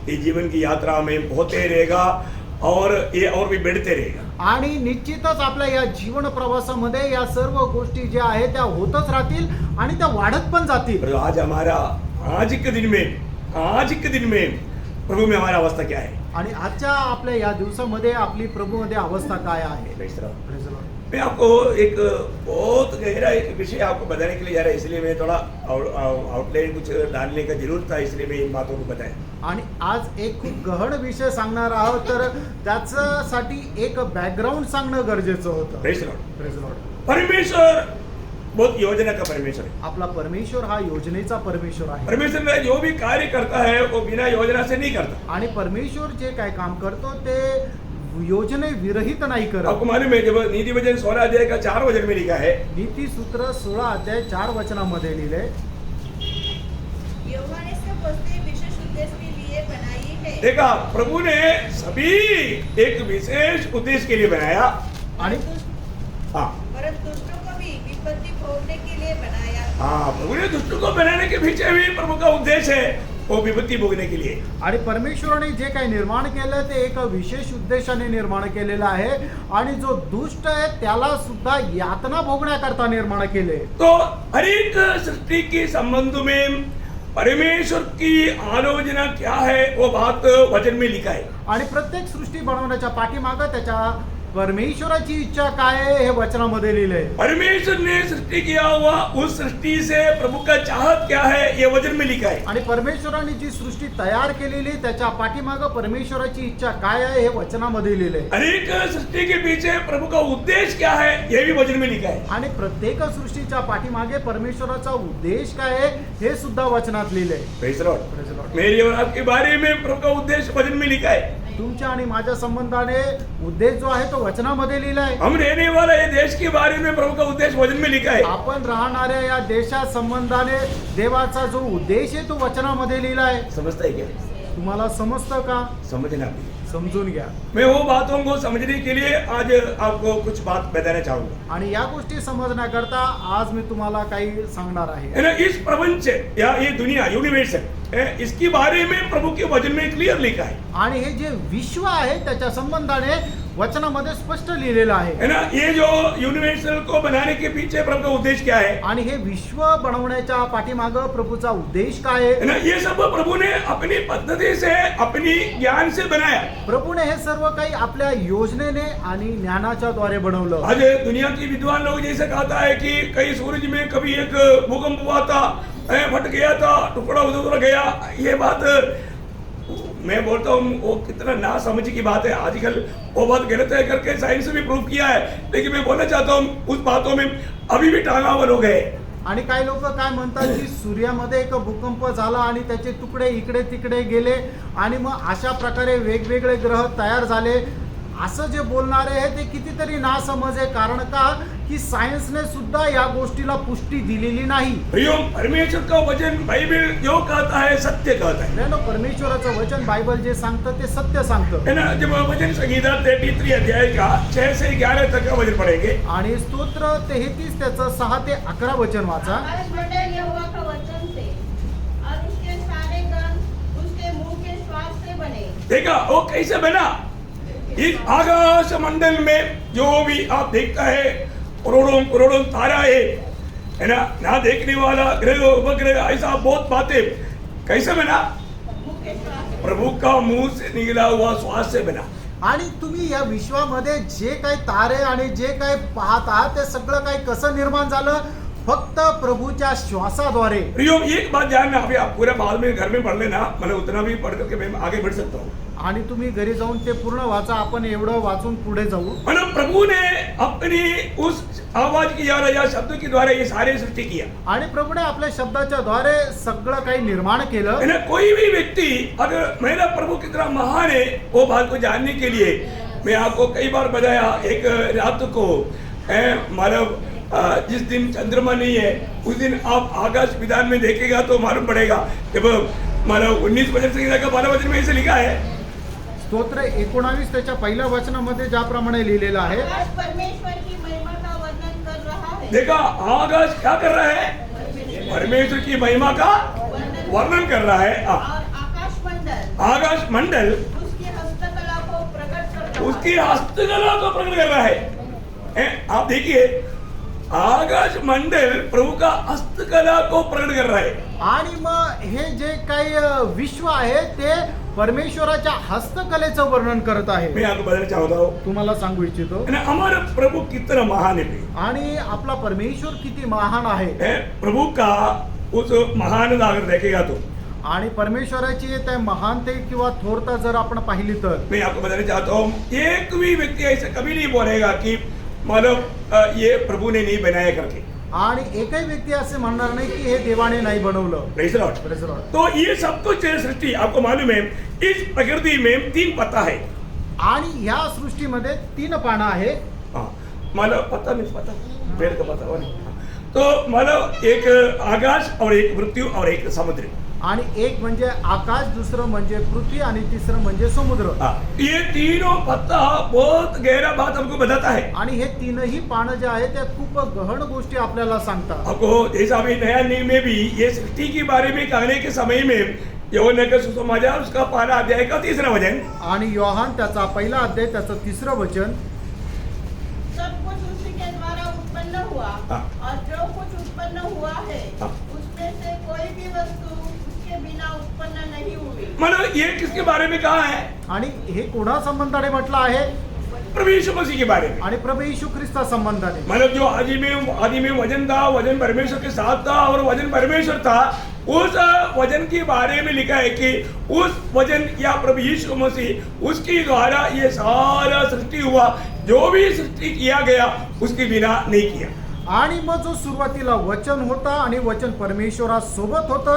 ये जीवन की यात्रा में होते रहेगा और ये और भी बढ़ते रहेगा. आणि निश्चितच आपल्या या जीवन प्रवासामध्ये या सर्व गोष्टी ज्या आहेत त्या होतच राहतील आणि त्या वाढत पण जातील. पर आज हमारा आज के दिन में प्रभु में हमारा अवस्था क्या है? आणि आजच्या आपल्या या दिवसामध्ये आपली प्रभूमध्ये अवस्था काय आहे. Praise the Lord. Praise the Lord. मैं आपको एक बहुत गहरा एक विषय आपको बताने के लिए जा रहा है, इसलिए मैं थोड़ा आउटलाइन कुछ डालने का जरूरत था, इसलिए मैं इन बातों को बताया. आणि आज एक खूप गहन विषय सांगणार आहोत तर त्याच्यासाठी एक बॅकग्राऊंड सांगणं गरजेचं होतं. Praise the Lord. Praise the Lord. परमेश्वर बहुत योजना का परमेश्वर है. आपला परमेश्वर हा योजनेचा परमेश्वर आहे. परमेश्वर ने जो भी कार्य करता है वो बिना योजना से नहीं करता. आणि परमेश्वर जे काय काम करतो ते योजने विरहित नाही करत. आपको मालूम है जब नीति वचन 16 अध्याय का 4 वचन में लिखा है, नीती सूत्र 16 अध्याय 4 वचनामध्ये लिहिले, यहोवा ने सब वस्तुएं विशेष उद्देश्य के लिए बनाई है. देखा प्रभु ने सभी एक विशेष उद्देश्य के लिए बनाया. आणि हाँ परंतु दुष्टों को भी विपत्ति भोगने के लिए बनाया. हाँ, प्रभु ने दुष्टों को बनाने के पीछे भी प्रभु का उद्देश्य है, वो विपत्ति भोगने के लिए. आणि परमेश्वराने जे काही निर्माण केलं ते एक विशेष उद्देशाने निर्माण केलेलं आहे आणि जो दुष्ट आहे त्याला सुद्धा यातना भोगण्याकरता निर्माण केले. तो हर एक सृष्टि के संबंध में परमेश्वर की आलोचना क्या है वो बात वचन में लिखा है. आणि प्रत्येक सृष्टी बनवण्याच्या पाठीमागं त्याच्या परमेश्वराची इच्छा काय आहे हे वचनामध्ये लिहिलंय. परमेश्वर ने सृष्टि किया हुआ उस सृष्टि से प्रभु का चाहत क्या है ये वचन में लिखा है. आणि परमेश्वराने जी सृष्टी तयार केलेली त्याच्या पाठीमागं परमेश्वराची इच्छा काय आहे हे वचनामध्ये लिहिलंय. अनेक सृष्टि के पीछे प्रभु का उद्देश्य क्या है ये भी वचन में लिखा है. आणि प्रत्येक सृष्टीच्या पाठीमागे परमेश्वराचा उद्देश काय आहे हे सुद्धा वचनात लिहिलंय. Praise the Lord. Praise the Lord. मेरी और आपके बारे में प्रभु का उद्देश्य वचन में लिखा है. तुमच्या आणि माझ्या संबंधाने उद्देश जो आहे तो वचनामध्ये लिहिलाय. हम रहने वाला ये देश के बारे में प्रभु का उद्देश्य वचन में लिखा है. आपण राहणाऱ्या या देशा संबंधाने देवाचा जो उद्देश आहे तो वचनामध्ये लिहिलाय. समझता है क्या? तुम्हाला समजतं का? समझना भी. समजून घ्या. मैं वो बातों को समझने के लिए आज आपको कुछ बात बताना चाहूंगा. आणि या गोष्टी समजण्याकरता आज मी तुम्हाला काही सांगणार आहे. है ना, इस प्रपंच या ये दुनिया यूनिवर्स है, इसके बारे में प्रभु के वचन में क्लियर लिखा है. आणि हे जे विश्व आहे त्याच्या संबंधाने वचनामध्ये स्पष्ट लिहिलेलं आहे. है ना, ये जो यूनिवर्सल को बनाने के पीछे प्रभु का उद्देश्य क्या है? आणि हे विश्व बनवण्याच्या पाठीमागं प्रभूचा उद्देश काय है आहे? ना, ये सब प्रभु ने अपनी पद्धति से अपनी ज्ञान से बनाया. प्रभूने हे सर्व काही आपल्या योजनेने आणि ज्ञानाच्या द्वारे बनवलं. आज दुनिया की विद्वान लोग जैसे कहता है कि कई सूरज में कभी एक भूकंप हुआ था, फट गया था, टुकड़ा उधर गया. ये बात मैं बोलता हूँ वो कितना ना समझ की बात है. आजकल वो बात गलत है करके साइंस ने भी प्रूव किया है, लेकिन मैं बोलना चाहता हूँ उस बातों में अभी भी टांगा हुआ लोग है. आणि काही लोक काय म्हणतात की सूर्यामध्ये एक भूकंप झाला आणि त्याचे तुकडे इकडे तिकडे गेले आणि मग अशा प्रकारे वेगवेगळे ग्रह तयार झाले. असं जे बोलणारे आहे ते कितीतरी नासमज आहे. कारण का की सायन्सने सुद्धा या गोष्टीला पुष्टी दिलेली नाही. प्रियो, परमेश्वर का वचन बाइबल जो कहता है सत्य कहता है. ना परमेश्वराचं वचन बायबल जे सांगतं ते सत्य सांगतं. है ना, जब वचन संहिता 33 अध्याय का 6 से 11 तक का वचन पढ़ेंगे. आणि स्तोत्र 33 त्याचं 6 ते 11 वचन वाचा. आकाशमंडल यहोवा का वचन से और उसके सारे गण उसके मुंह के श्वास से बने. देखा वो कैसे बना? इस आकाश मंडल में जो भी आप देखता है करोड़ों करोड़ों तारा है ना देखने वाला ग्रह उपग्रह ऐसा बहुत बातें कैसे बना? मुंह के श्वास से. प्रभु का मुंह से निकला हुआ श्वास से बना. आणि तुम्ही या विश्वामध्ये जे काही तारे आणि जे काही पाहत आहात ते सगळं काही कसं निर्माण झालं? फक्त प्रभूच्या श्वासाद्वारे. प्रियो, एक बात ध्यान में, अभी आप पूरा बाद में घर में पढ़ लेना, मतलब उतना भी पढ़ करके मैं आगे बढ़ सकता हूँ. आणि तुम्ही घरी जाऊन ते पूर्ण वाचा. आपण एवढं वाचून पुढे जाऊ. मतलब प्रभु ने अपनी उस आवाज की या शब्द के द्वारा ये सारे सृष्टि किया. आणि प्रभूने आपल्या शब्दाच्या द्वारे सगळं काही निर्माण केलं. है ना? कोई भी व्यक्ति अगर मेरा प्रभु कितना महान है वो बात को जानने के लिए मैं आपको कई बार बताया, एक रात को मतलब जिस दिन चंद्रमा नहीं है उस दिन आप आकाश विधान में देखेगा तो मालूम पड़ेगा. जब मतलब 19 वचन संहिता का 12 वचन में ऐसे लिखा है. स्तोत्र 19 त्याच्या पहिल्या वचनामध्ये ज्याप्रमाणे लिहिलेलं आहे, आकाश परमेश्वर की महिमा का वर्णन कर रहा है. देखा, आकाश क्या कर रहा है? परमेश्वर की महिमा का वर्णन कर रहा है. और आकाश मंडल उसकी हस्तकला को प्रकट कर रहा उसकी हस्तकला को प्रकट कर रहा है. आप देखिए, आकाश मंडल प्रभु का हस्तकला को प्रकट कर रहा है. आणि मग हे जे काही विश्व आहे ते परमेश्वराच्या हस्तकलेचं वर्णन करत आहे. मैं आपको बताना चाहता हूँ, तुम्हाला सांगू इच्छितो. हमारा प्रभु कितना महान है. आणि आपला परमेश्वर किती महान आहे. प्रभु का उस महानता अगर देखेगा तो, आणि परमेश्वराची त्या महानते किंवा थोरता जर आपण पाहिली तर, मैं आपको बताना चाहता हूँ, एक भी व्यक्ति ऐसा कभी नहीं बोलेगा कि मतलब ये प्रभु ने नहीं बनाया करके. आणि एकही व्यक्ती असे म्हणणार नाही की हे देवाने नाही बनवलं. Praise the Lord. Praise the Lord. तो ये सब कुछ सृष्टि आपको मालूम है, इस प्रकृति में 3 पत्ता है. आणि ह्या सृष्टीमध्ये 3 पानं आहे. मतलब पता नहीं, पता पेड़ का पता नहीं. तो मतलब एक आकाश और एक मृत्यु और एक समुद्र. आणि एक म्हणजे आकाश, दुसरं म्हणजे पृथ्वी आणि तिसरं म्हणजे समुद्र. ये तीनों पत्ता बहुत गहरा बात हमको बताता है. आणि हे तीनही पानं जे आहेत त्या खूप गहन गोष्टी आपल्याला सांगतात. आपको जैसा अभी नया नियम में भी ये सृष्टि के बारे में कहने के समय में यूहन्ना का सुसमाचार उसका 5 अध्याय का 3रा वचन, आणि योहान त्याचा पहिला अध्याय त्याचं 3रं वचन, सब कुछ उसी के द्वारा उत्पन्न हुआ और जो कुछ उत्पन्न हुआ है उसमें से कोई भी वस्तु उसके बिना उत्पन्न नहीं हुई. मतलब ये किसके बारे में कहा है? आणि हे कोणा संबंधाने म्हटलं आहे? प्रभु यीशु मसीह के बारे में. आणि प्रभू येशू ख्रिस्ता संबंधाने. मतलब जो आदि में वचन था, वचन परमेश्वर के साथ था और वचन परमेश्वर था, उस वचन के बारे में लिखा है कि उस वचन या प्रभु यीशु मसीह उसके द्वारा ये सारा सृष्टि हुआ. जो भी सृष्टि किया गया उसके बिना नहीं किया. आणि मग जो सुरुवातीला वचन होता आणि वचन परमेश्वरासोबत होतं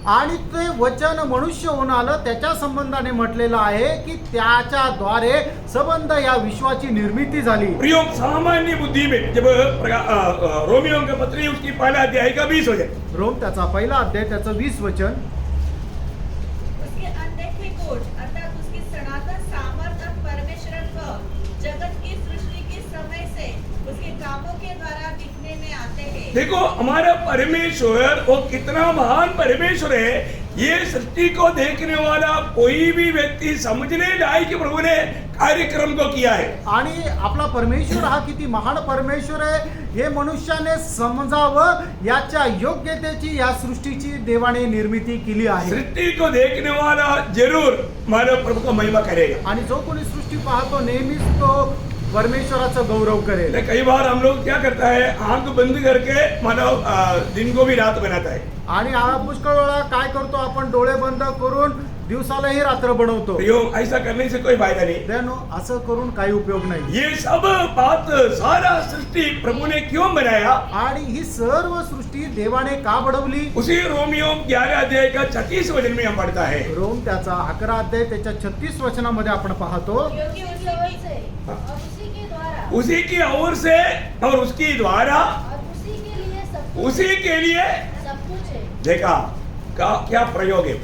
आणि ते वचन मनुष्य होऊन आलं, त्याच्या संबंधाने म्हटलेलं आहे की त्याच्याद्वारे संबंध या विश्वाची निर्मिती झाली. प्रियो, सामान्य बुद्धि में जब रोमियो का पत्री उसकी पहला अध्याय का 20 वचन, रोम त्याचा पहिला अध्याय त्याचं 20 वचन, उसके अनदेखी गुण अर्थात उसकी सनातन सामर्थ्य और परमेश्वरत्व जगत की सृष्टि के समय से उसके कामों के द्वारा दिखने में आते हैं. देखो हमारा परमेश्वर वो कितना महान परमेश्वर है. ये सृष्टि को देखने वाला कोई भी व्यक्ति समझने लायक कि प्रभु ने कार्यक्रम को किया है. आणि आपला परमेश्वर हा किती महान परमेश्वर आहे हे मनुष्याने समजावं याच्या योग्यतेची या सृष्टीची देवाने निर्मिती केली आहे. सृष्टि को देखने वाला जरूर हमारा प्रभु का महिमा करेगा. आणि जो कोणी सृष्टी पाहतो नेहमीच तो परमेश्वराचा गौरव करेल. कई बार हम लोग क्या करता है, आंख बंद करके मानव दिन को भी रात बनाता है. आणि हा पुष्कळ वेळा काय करतो, आपण डोळे बंद करून दिवसालाही रात्र बनवतो. प्रियो, ऐसा करने से कोई फायदा नहीं. त्यानो असं करून काही उपयोग नाही. ये सब बात सारा सृष्टि प्रभु ने क्यों बनाया? आणि ही सर्व सृष्टी देवाने का बनवली? उसी रोमियो 11 अध्याय का 36 वचन में हम पढ़ता है. रोम त्याचा 11 अध्याय त्याच्या 36 वचनामध्ये आपण पाहतो, क्योंकि उसी से और उसी के द्वारा उसी की ओर से और उसकी द्वारा और उसी के लिए सब कुछ उसी के लिए. सब कुछ है. देखा क्या प्रयोग है.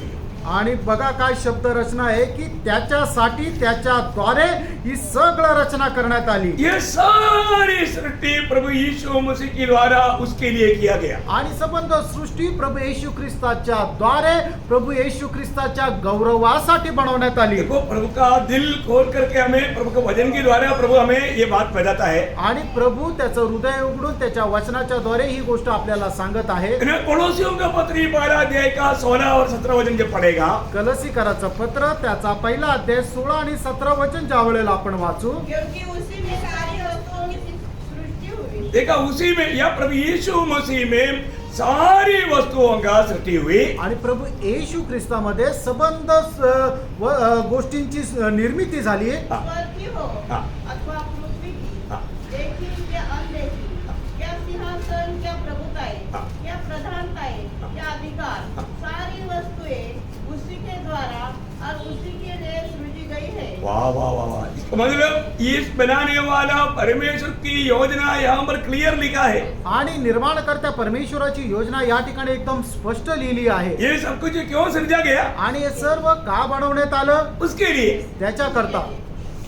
आणि बघा काय शब्द रचना आहे की त्याच्यासाठी त्याच्याद्वारे ही सगळं रचना करण्यात आली. ये सारी सृष्टि प्रभु यीशु मसीह के द्वारा उसके लिए किया गया. आणि संबंध सृष्टी प्रभू येशू ख्रिस्ताच्या द्वारे प्रभू येशू ख्रिस्ताच्या गौरवासाठी बनवण्यात आली. देखो, प्रभु का दिल खोल करके हमें प्रभु के वचन के द्वारा प्रभु हमें ये बात बताता है. आणि प्रभू त्याचं हृदय उघडून त्याच्या वचनाच्या द्वारे ही गोष्ट आपल्याला सांगत आहे. कोलोसियों का पत्री 12 अध्याय का 16 और 17 वचन जब पढ़े पढ़ेगा, कलसीकराचं पत्र त्याचा पहिला अध्याय 16 आणि 17 वचन ज्या वेळेला आपण वाचू, क्योंकि उसी में सारी वस्तुओं की सृष्टि हुई देखा उसी में या प्रभु यीशु मसीह में सारी वस्तुओं का सृष्टि हुई। आणि प्रभू येशू ख्रिस्तामध्ये संबंध गोष्टींची निर्मिती झाली। स्वर्ग की हो हाँ। अथवा पृथ्वी की, हाँ। देखी क्या अनदेखी, क्या सिंहासन, क्या प्रभुताएं, हाँ। क्या प्रधानताएं, क्या अधिकार, हाँ। सारी वस्तुएं उसी के द्वारा और उसी के लिए सृजी गई है। वाह वाह वाह वाह, इसका मतलब इस बनाने वाला परमेश्वर की योजना यहाँ पर क्लियर लिखा है। आणि निर्माणकर्त्या परमेश्वराची योजना या ठिकाणी एकदम स्पष्ट लिहिली आहे। ये सब कुछ क्यों सृजा गया? आणि हे सर्व का बनवण्यात आलं? उसके लिए। त्याच्याकरता।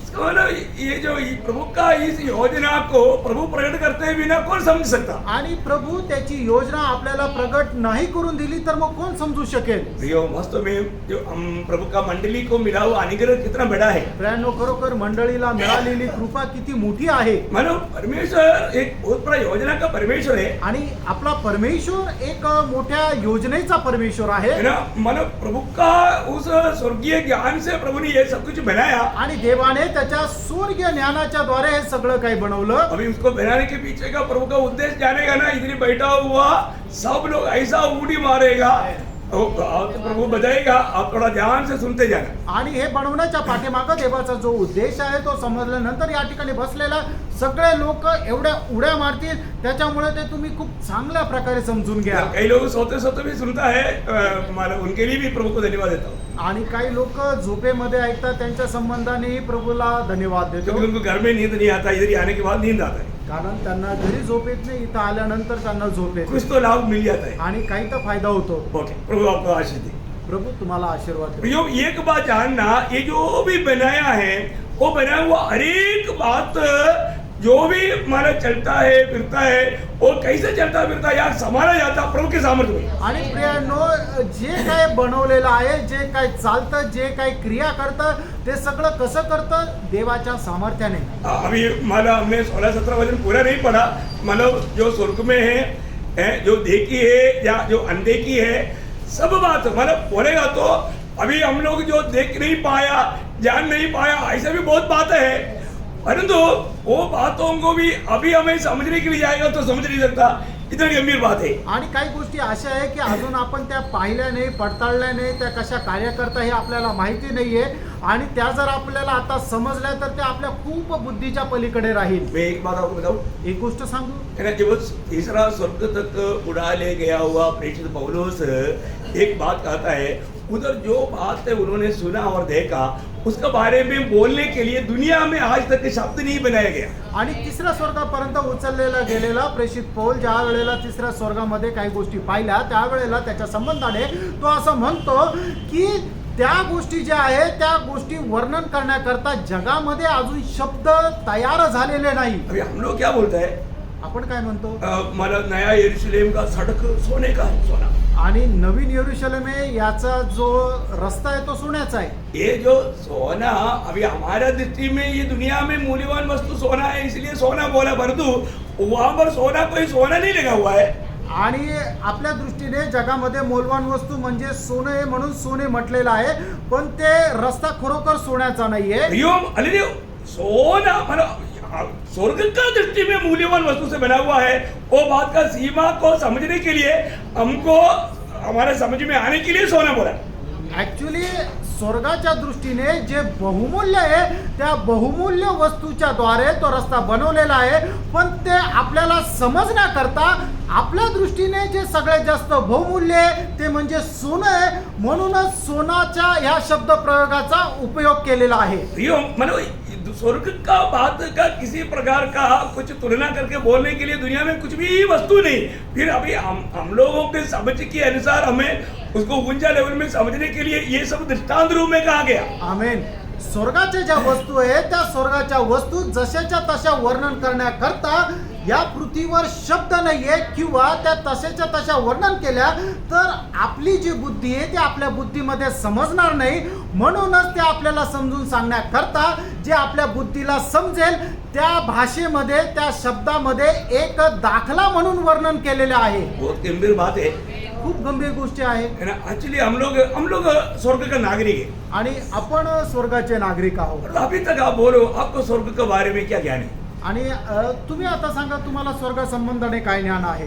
इसका मतलब ये जो प्रभु का इस योजना को प्रभु प्रकट करते बिना कौन समझ सकता? आणि प्रभू त्याची योजना आपल्याला प्रगट नाही करून दिली तर मग कोण समजू शकेल? प्रियो, वास्तव में जो हम प्रभु का मंडली को मिला हुआ अनुग्रह कितना बड़ा है। प्रियांनो, खरोखर मंडळीला मिळालेली कृपा किती मोठी आहे। मानो परमेश्वर एक बहुत बड़ा योजना का परमेश्वर है। आणि आपला परमेश्वर एक मोठ्या योजनेचा परमेश्वर आहे। है ना, मानो प्रभु का उस स्वर्गीय ज्ञान से प्रभु ने ये सब कुछ बनाया। आणि देवाने त्याच्या स्वर्गीय ज्ञानाच्या द्वारे हे सगळं काही बनवलं। अभी उसको बनाने के पीछे का प्रभु का उद्देश्य जानेगा ना, इधर बैठा हुआ सब लोग ऐसा उड़ी मारेगा, तो प्रभु बताएगा, आप थोड़ा ध्यान से सुनते जाना। आणि हे बनवण्याच्या पाठीमागं देवाचा जो उद्देश आहे तो समजल्यानंतर या ठिकाणी बसलेला सगळे लोक एवढ्या उड्या मारतील, त्याच्यामुळे ते तुम्ही खूप चांगल्या प्रकारे समजून घ्या। कई लोग सोते सोते भी सुनता है, मानो उनके लिए भी प्रभु को धन्यवाद देता हूँ। आणि काही लोक झोपेमध्ये ऐकतात, त्यांच्या संबंधाने प्रभूला धन्यवाद देतो, क्योंकि उनको घर में नींद नहीं आता, इधर आने के बाद नींद आता है। कारण त्यांना घरी झोप येत नाही, इथं आल्यानंतर त्यांना झोप येते कुछ तो लाभ मिल जाता है। आणि काही तर फायदा होतो। ओके, प्रभु आपको आशीष दे। प्रभू तुम्हाला आशीर्वाद दे। प्रियो, एक बात जानना, ये जो भी बनाया है वो बनाया हुआ हर एक बात जो भी माना चलता है फिरता है, वो कैसे चलता फिरता है यार संभाला जाता प्रभु के सामर्थ्य में। आणि प्रियांनो, जे काय बनवलेलं आहे, जे काय चालतं, जे काय क्रिया करतं, ते सगळं कसं करतं? देवाच्या सामर्थ्याने। अभी माना हमने 16-17 वचन पूरा नहीं पढ़ा, मतलब जो स्वर्ग में है, जो देखी है या जो अनदेखी है, सब बात मतलब बोलेगा तो अभी हम लोग जो देख नहीं पाया, जान नहीं पाया, ऐसे भी बहुत बातें हैं, परंतु वो बातों को भी अभी हमें समझने के लिए जाएगा तो समझ नहीं सकता, इतनी गंभीर बात है। आणि काही गोष्टी अशा आहे की अजून आपण त्या पाहिल्या नाही, पडताळल्या नाही, त्या कशा कार्य करता हे आपल्याला माहिती नाहीये, आणि त्या जर आपल्याला आता समजल्या तर त्या आपल्या खूप बुद्धीच्या पलीकडे राहील। मैं एक बात आपको बताऊं, एक गोष्ट सांगू, है ना, जब तीसरा स्वर्ग तक उड़ा ले गया हुआ प्रेषित पौलुस एक बात कहता है, उधर जो बात है उन्होंने सुना और देखा, उसके बारे में बोलने के लिए दुनिया में आज तक शब्द नहीं बनाया गया। आणि तिसऱ्या स्वर्गापर्यंत उचललेला गेलेला प्रेषित पौल ज्या वेळेला तिसऱ्या स्वर्गामध्ये काही गोष्टी पाहिल्या, त्यावेळेला त्याच्या संबंधाने तो असं म्हणतो की त्या गोष्टी ज्या आहेत त्या गोष्टी वर्णन करण्याकरता जगामध्ये अजून शब्द तयार झालेले नाही। अभी हम लोग क्या बोलते हैं, आपण काय म्हणतो? मतलब नया यरूशलेम का सड़क सोने का है, सोना। आणि नवीन यरूशलेम याचा जो रस्ता आहे तो सोन्याचा आहे। ये जो सोना अभी हमारा दृष्टि में ये दुनिया में मूल्यवान वस्तु सोना है, इसलिए सोना बोला, परंतु वहां पर सोना कोई सोना नहीं लगा हुआ है। आणि आपल्या दृष्टीने जगामध्ये मौल्यवान वस्तू म्हणजे सोनं आहे म्हणून सोने म्हटलेलं आहे, पण ते रस्ता खरोखर सोन्याचा नाहीये। सोना मतलब स्वर्ग का दृष्टि में मूल्यवान वस्तु से बना हुआ है। वो बात का सीमा को समझने के लिए हमको हमारे समझ में आने के लिए सोना बोला। ऍक्च्युली स्वर्गाच्या दृष्टीने जे बहुमूल्य आहे त्या बहुमूल्य वस्तूच्या द्वारे तो रस्ता बनवलेला आहे, पण ते आपल्याला समजण्याकरता आपल्या दृष्टीने जे सगळ्यात जास्त बहुमूल्य आहे ते म्हणजे सोनं आहे, म्हणूनच सोनाच्या या शब्द प्रयोगाचा उपयोग केलेला आहे। मतलब स्वर्ग का बात का किसी प्रकार का कुछ तुलना करके बोलने के लिए दुनिया में कुछ भी वस्तु नहीं। फिर अभी हम लोगों के समझ के अनुसार हमें उसको ऊंचा लेवल में समझने के लिए ये सब दृष्टांत रूप में कहा गया। आमेन। स्वर्गाच्या ज्या वस्तू आहेत त्या स्वर्गाच्या वस्तू जशाच्या तशा वर्णन करण्याकरता या पृथ्वीवर शब्द नाहीये किंवा त्या तशाच्या तशा वर्णन केल्या तर आपली जी बुद्धी आहे ती आपल्या बुद्धीमध्ये समजणार नाही. म्हणूनच ते आपल्याला समजून सांगण्याकरता जे आपल्या बुद्धीला समजेल त्या भाषेमध्ये त्या शब्दामध्ये एक दाखला म्हणून वर्णन केलेले आहे. बहुत गंभीर बात है खूप गंभीर गोष्टी आहे ना. एक्चुअली हम लोग स्वर्ग का नागरिक है. आणि आपण स्वर्गाचे नागरिक आहोत. और अभी तक आप बोलो आपको स्वर्ग के बारे में क्या ज्ञान है? आणि तुम्ही आता सांगा तुम्हाला स्वर्गा संबंधाने काय ज्ञान आहे?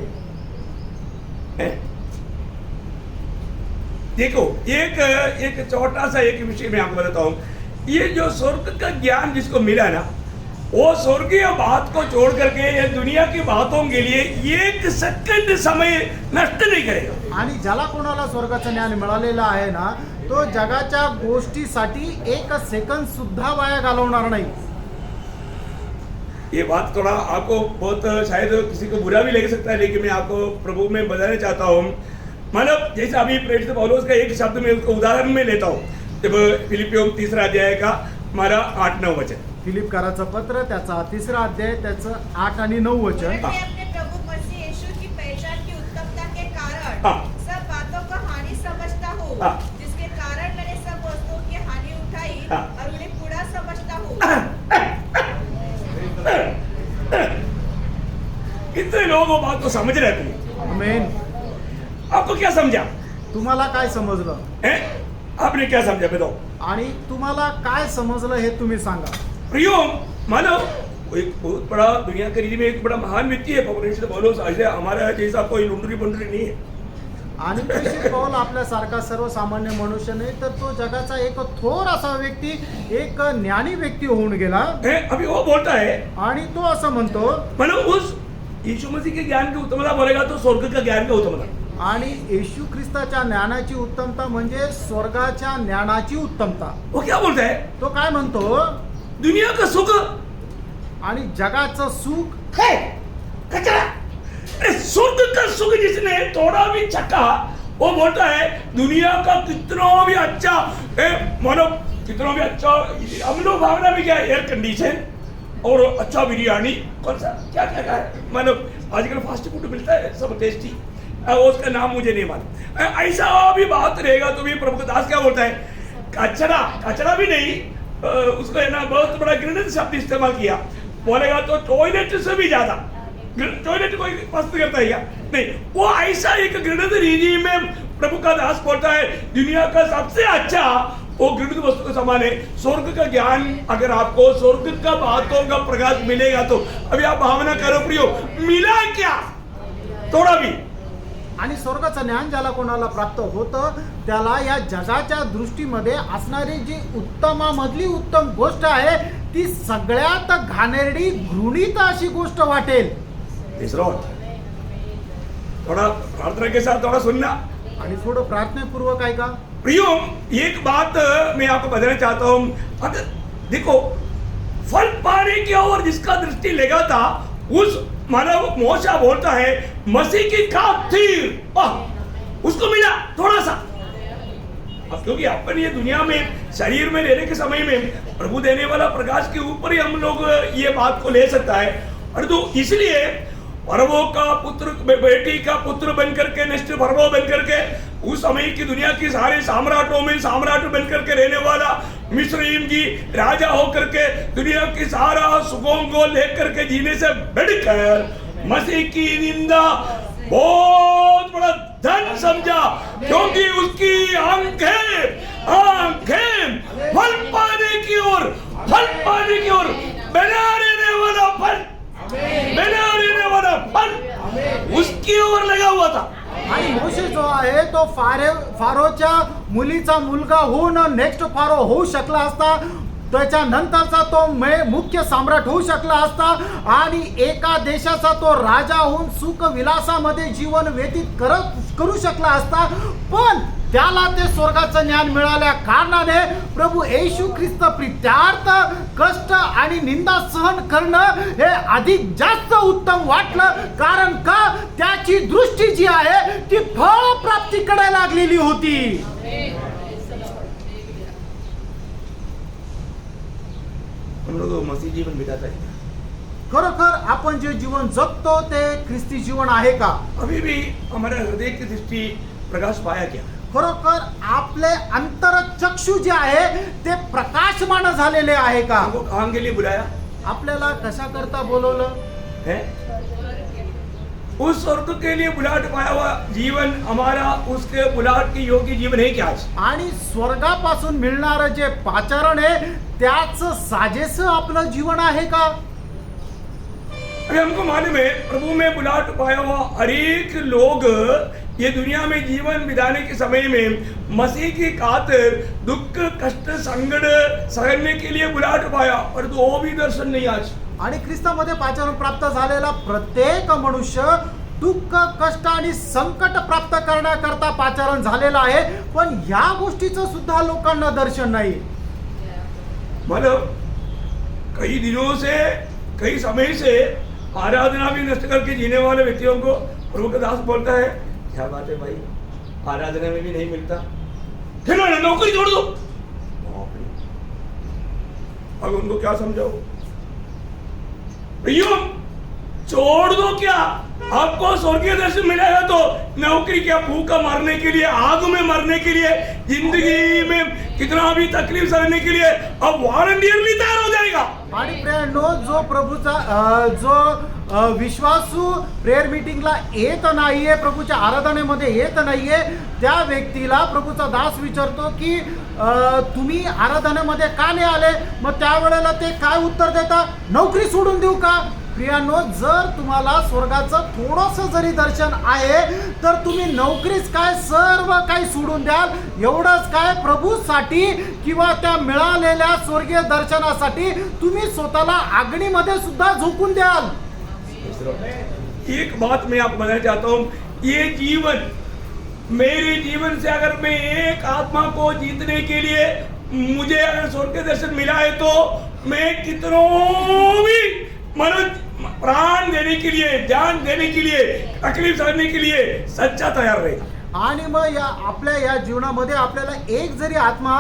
देखो एक छोटा सा एक विषय मैं आपको बताता हूँ. ये जो स्वर्ग का ज्ञान जिसको मिला ना वो स्वर्गीय बात को छोड़ करके ये दुनिया की बातों के लिए एक सेकंड समय नष्ट नहीं करेगा. आणि ज्याला कोणाला स्वर्गाचं ज्ञान मिळालेलं आहे ना तो जगाच्या गोष्टीसाठी एक सेकंद सुद्धा वाया घालवणार नाही. ये बात थोड़ा आपको बहुत शायद किसी को बुरा भी लग सकता है लेकिन मैं आपको प्रभु में बताना चाहता हूँ. मतलब जैसे अभी प्रेरित पौलुस का एक शब्द में उसको उदाहरण में लेता हूँ. जब फिलिपियों 3 अध्याय का हमारा 8-9 वचन. फिलिपकाराचं पत्र त्याचा 3 अध्याय त्याचं 8 आणि 9 वचन. मैं अपने प्रभु मसीह यीशु की पहचान की उत्तमता के कारण हाँ. सब बातों को हानि समझता हूँ, हाँ. जिसके कारण मैंने सब वस्तुओं की हानि उठाई हाँ. और उन्हें पूरा समझता हूँ. इतने लोग वो बात को समझ रहे थे. आमेन. आपको क्या समझा? तुम्हाला काय समजलं? हैं? आपने क्या समझा बताओ? आणि तुम्हाला काय समजलं हे तुम्ही सांगा. प्रियो मानो एक बहुत बड़ा दुनिया के रीति में एक बड़ा महान व्यक्ति है प्रेरित पौलुस. ऐसे हमारा जैसा कोई लुंडरी पंडरी नहीं है. आणि प्रेषित पौल आपल्यासारखा सर्वसामान्य मनुष्य नाही तर तो जगाचा एक थोर असा व्यक्ती एक ज्ञानी व्यक्ती होऊन गेला. अभी वो बोलता है आणि तो असं म्हणतो मतलब उस यीशु मसीह के ज्ञान की उत्तमता बोलेगा तो स्वर्ग का ज्ञान का उत्तमता. आणि येशू ख्रिस्ताच्या ज्ञानाची उत्तमता म्हणजे स्वर्गाच्या ज्ञानाची उत्तमता. वो क्या बोलता है? तो काय म्हणतो? दुनिया का सुख आणि जगाचं सुख है कचरा. अरे स्वर्ग का सुख जिसने थोड़ा भी चखा वो बोलता है दुनिया का कितना भी अच्छा मानो कितना भी अच्छा. हम लोग भावना में क्या एयर कंडीशन और अच्छा बिरयानी कौन सा क्या क्या क्या है. मतलब आजकल फास्ट फूड मिलता है सब टेस्टी. उसका नाम मुझे नहीं मालूम. ऐसा भी बात रहेगा तो भी प्रभु दास क्या बोलता है? कचरा भी नहीं. उसको है ना बहुत बड़ा घृणित शब्द इस्तेमाल किया. बोलेगा तो टॉयलेट से भी ज्यादा. टॉयलेट कोई पसंद करता है क्या? नहीं. वो ऐसा एक घृणित रीति में प्रभु का दास बोलता है दुनिया का सबसे अच्छा वो घृणित वस्तु के समान है. स्वर्ग का ज्ञान अगर आपको स्वर्ग का बातों का प्रकाश मिलेगा तो अभी आप भावना करो प्रियो मिला क्या थोड़ा भी. आणि स्वर्गाचं ज्ञान ज्याला कोणाला प्राप्त होतं त्याला या जगाच्या दृष्टीमध्ये असणारी जी उत्तमामधली उत्तम गोष्ट आहे ती सगळ्यात घाणेरडी घृणित अशी गोष्ट वाटेल. थोड़ा प्रार्थना के साथ थोड़ा सुनना. आणि थोडं प्रार्थनापूर्वक ऐका. प्रियो एक बात मैं आपको बताना चाहता हूँ. अगर देखो फल पाने की ओर जिसका दृष्टि लगाता उस मानव मोशा बोलता है मसीह की खातिर उसको मिला थोड़ा सा. अब क्योंकि अपन ये दुनिया में शरीर में रहने के समय में प्रभु देने वाला प्रकाश के ऊपर ही हम लोग ये बात को ले सकता है. और तो इसलिए फरवो का पुत्र बेटी का पुत्र बनकर के निष्ठ फरवो बनकर के उस समय की दुनिया की सारे साम्राटों में साम्राट बनकर के रहने वाला मिस्रईम जी राजा होकर के दुनिया की सारा सुखों को लेकर के जीने से बढ़कर मसीह की निंदा बहुत बड़ा धन समझा. क्योंकि उसकी आंखें फल पाने की ओर बना रहने वाला फल उसकी ओर लगा हुआ था. आणि मोशे जो आहे तो फारोच्या मुलीचा मुलगा होऊन नेक्स्ट फारो होऊ शकला असता. त्याच्यानंतरचा तो मुख्य सम्राट होऊ शकला असता आणि एका देशाचा तो राजा होऊन सुख विलासामध्ये जीवन व्यतीत करू शकला असता. पण त्याला ते स्वर्गाचं ज्ञान मिळाल्या कारणाने प्रभू येशू ख्रिस्त प्रित्यार्थ कष्ट आणि निंदा सहन करणं हे अधिक जास्त उत्तम वाटलं. कारण का त्याची दृष्टी जी आहे ती फळ प्राप्तीकडे लागलेली होती. हम लोग मसीह जीवन बिताता है. खरोखर आपण जे जीवन जगतो ते ख्रिस्ती जीवन आहे का? अभी भी हमारे हृदय की दृष्टि प्रकाश पाया क्या? खरोखर आपले अंतरचक्षु जे आहे ते प्रकाशमान झालेले आहे का? हमको कहाँ के लिए बुलाया आपल्याला कशा करता बोलवलं? है? उस स्वर्ग के लिए बुलाहट पाया हुआ जीवन हमारा उसके बुलाहट के योग्य जीवन है क्या आज? आणि स्वर्गापासून मिळणारं जे पाचारण आहे त्याच साजेस आपलं जीवन आहे का? अभी हमको मालूम है प्रभु में बुलाहट पाया हुआ हर एक लोग ये दुनिया में जीवन बिताने के समय में मसीह की खातिर दुख कष्ट संकट सहने के लिए बुलाहट पाया, पर वो भी दर्शन नहीं आज। आणि ख्रिस्तामध्ये पाचारण प्राप्त झालेला प्रत्येक मनुष्य दुःख कष्ट आणि संकट प्राप्त करण्याकरता पाचारण झालेला आहे, पण या गोष्टीचं सुद्धा लोकांना दर्शन नाही। मतलब कई दिनों से कई समय से आराधना भी नष्ट करके जीने वाले व्यक्तियों को प्रभु का दास बोलता है, क्या बात है भाई, आराधना में भी नहीं मिलता, चलो ना नौकरी छोड़ दो। बाप रे, अब उनको क्या समझाओ? भैया छोड़ दो क्या? आपको स्वर्गीय दर्शन मिलेगा तो नौकरी क्या भूखा मरने के लिए, आग में मरने के लिए, जिंदगी में कितना भी तकलीफ सहने के लिए अब वॉलंटियरली तैयार हो जाएगा। आणि प्रेरणो जो प्रभूचा जो विश्वासू प्रेयर मीटिंगला येत नाहीये, प्रभूच्या आराधनेमध्ये येत नाहीये, त्या व्यक्तीला प्रभूचा दास विचारतो की तुम्ही आराधनेमध्ये का नाही आले? मग त्यावेळेला ते काय उत्तर देतात? नोकरी सोडून देऊ का? प्रियानो, जर तुम्हाला स्वर्गाचं थोडंसं जरी दर्शन आहे तर तुम्ही नोकरीच काय सर्व काही सोडून द्याल? एवढंच काय प्रभूसाठी किंवा त्या मिळालेल्या स्वर्गीय दर्शनासाठी तुम्ही स्वतःला अग्नीमध्ये सुद्धा झोकून द्याल? एक बात मैं आपको बताना चाहता हूँ, ये जीवन मेरे जीवन से अगर मैं एक आत्मा को जीतने के लिए मुझे अगर स्वर्ग दर्शन मिला है तो मैं कितनों भी मनोज प्राण देने के लिए, जान देने के लिए, तकलीफ सहने के लिए सच्चा तयार रहेगा। आणि मग या आपल्या या जीवनामध्ये आपल्याला एक जरी आत्मा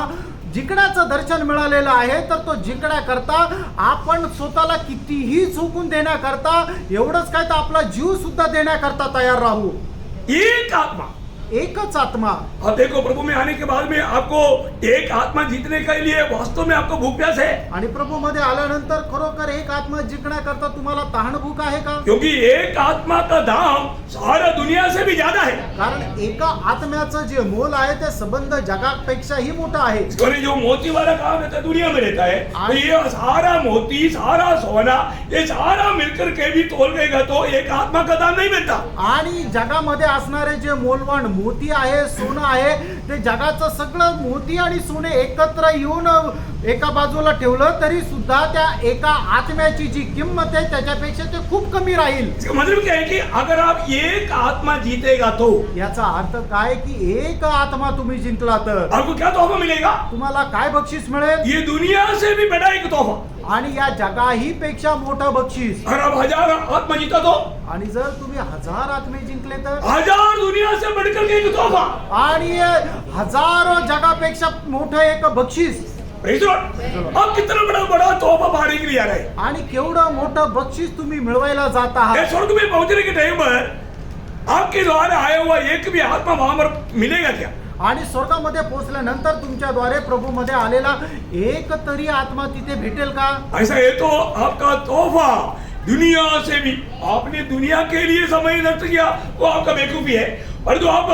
जिंकण्याचं दर्शन मिळालेलं आहे तर तो जिंकण्याकरता आपण स्वतःला कितीही झोकून देण्याकरता, एवढंच काय तर आपला जीव सुद्धा देण्याकरता तयार राहू। एक आत्मा, एकच आत्मा। अब देखो प्रभु में आने के बाद में आपको एक आत्मा जीतने के लिए वास्तव में आपको भूख प्यास है? आणि प्रभू मध्ये आल्यानंतर खरोखर एक आत्मा जिंकण्याकरता तुम्हाला तहान भूक आहे का? क्योंकि एक आत्मा का दाम सारा दुनिया से भी ज्यादा है। कारण एका आत्म्याचं जे मोल आहे ते संबंध जगापेक्षाही मोठं आहे। इसलिए जो मोती वाला काम रहता है दुनिया में रहता है, तो ये सारा मोती सारा सोना ये सारा मिलकर के भी तोल गएगा तो एक आत्मा का दाम नहीं मिलता। आणि जगामध्ये असणारे जे मोलवान मोती आहे, सोनं आहे, ते जगाचं सगळं मोती आणि सोने एकत्र येऊन एका बाजूला ठेवलं तरी सुद्धा त्या एका आत्म्याची जी किंमत आहे त्याच्यापेक्षा ते खूप कमी राहील। इसका मतलब क्या है कि अगर आप एक आत्मा जीतेगा तो याचा अर्थ काय की एक आत्मा तुम्ही जिंकला तर आपको क्या तोहफा मिलेगा? तुम्हाला काय बक्षीस मिळेल? ये दुनिया से भी बड़ा एक तोहफा। आणि या जगाही पेक्षा मोठं बक्षीस। अगर आप 1000 आत्मा जीता तो आणि जर तुम्ही 1000 आत्मे जिंकले तर 1000 दुनिया से बढ़कर के एक तोहफा आणि हजारो जगापेक्षा मोठं एक बक्षीस। Praise the Lord। आप कितना बड़ा तोहफा पाने के लिए आ रहे हैं? आणि केवढं मोठं बक्षीस तुम्ही मिळवायला जात आहात। ये स्वर्ग में पहुंचने के टाइम पर आपके द्वारा आया हुआ एक भी आत्मा वहां पर मिलेगा क्या? आणि स्वर्गामध्ये पोहोचल्यानंतर तुमच्याद्वारे प्रभूमध्ये आलेला एक तरी आत्मा तिथे भेटेल का? ऐसा है तो आपका तोहफा दुनिया से भी, आपने दुनिया के लिए समय नष्ट किया वो आपका बेवकूफी है, और जो आप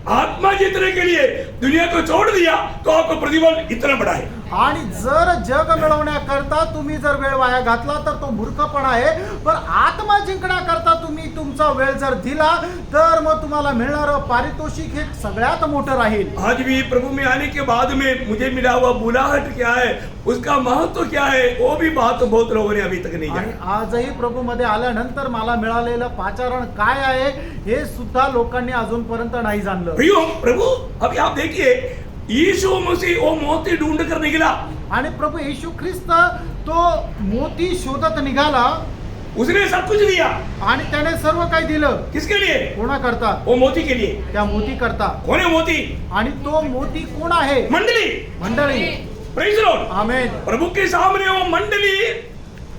आत्मा जीतने के लिए दुनिया को छोड़ दिया तो आपका प्रतिफल इतना बड़ा है। आणि जर जग मिळवण्याकरता तुम्ही जर वेळ वाया घातला तर तो मूर्खपणा आहे, पण आत्मा जिंकण्याकरता तुम्ही तुमचा वेळ जर दिला तर मग तुम्हाला मिळणारं पारितोषिक हे सगळ्यात मोठं राहील। आज भी प्रभु में आने के बाद में मुझे मिला हुआ बुलाहट क्या है, उसका महत्व क्या है, वो भी बात बहुत लोगों ने अभी तक नहीं आणि जाना। आजही प्रभू मध्ये आल्यानंतर मला मिळालेलं पाचारण काय आहे हे सुद्धा लोकांनी अजूनपर्यंत नाही जाणलं। भैया प्रभु अभी आप देखिए यीशु मसीह वो मोती ढूंढ कर निकला, आणि प्रभू येशू ख्रिस्त तो मोती शोधत निघाला उसने सब कुछ दिया। आणि त्याने सर्व काही दिलं। किसके लिए? कोणाकरता? वो मोती के लिए। त्या मोती करता। कौन है मोती? आणि तो मोती कोण आहे? मंडली। मंडळी। Praise the Lord. आमेन। प्रभु के सामने वो मंडली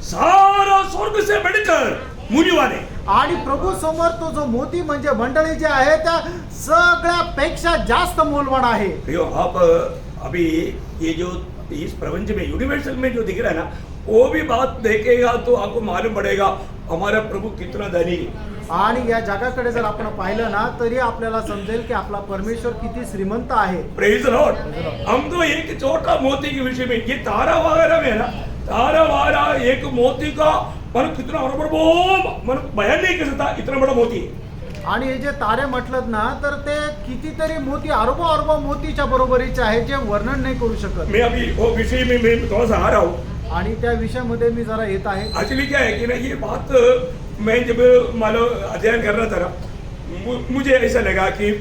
सारा स्वर्ग से बढ़कर मूल्यवान है। आणि प्रभू समोर तो जो मोती म्हणजे मंडळी जे आहे त्या सगळ्यापेक्षा जास्त मोलवान आहे. प्रियो, आप अभी ये जो इस प्रपंच में यूनिवर्सल में जो दिख रहा है ना, वो भी बात देखेगा तो आपको मालूम पड़ेगा हमारा प्रभु कितना धनी है. आणि या जगाकडे जर आपण पाहिलं ना तरी आपल्याला समजेल की आपला परमेश्वर किती श्रीमंत आहे. Praise the Lord. हम तो एक छोटा मोती के विषय में, ये तारा वगैरह में है ना, तारा वगैरह एक मोती का मन कितना मन बयान नहीं कर सकता, इतना बड़ा मोती है. आणि हे जे तारे म्हटलं ना तर ते कितीतरी मोती अरबो मोतीच्या बरोबरीचे आहे जे वर्णन नाही करू शकत. मैं अभी वो विषय में मैं थोड़ा सा आ रहा हूँ. आणि त्या विषयामध्ये मी जरा येत आहे. एक्चुअली क्या है कि ना, ये बात मैं जब मानो अध्ययन कर रहा था ना, मुझे ऐसा लगा कि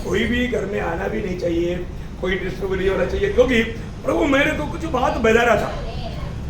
कोई भी घर में आना भी नहीं चाहिए, कोई डिस्टर्ब नहीं होना चाहिए, क्योंकि प्रभु मेरे को कुछ बात बता रहा था.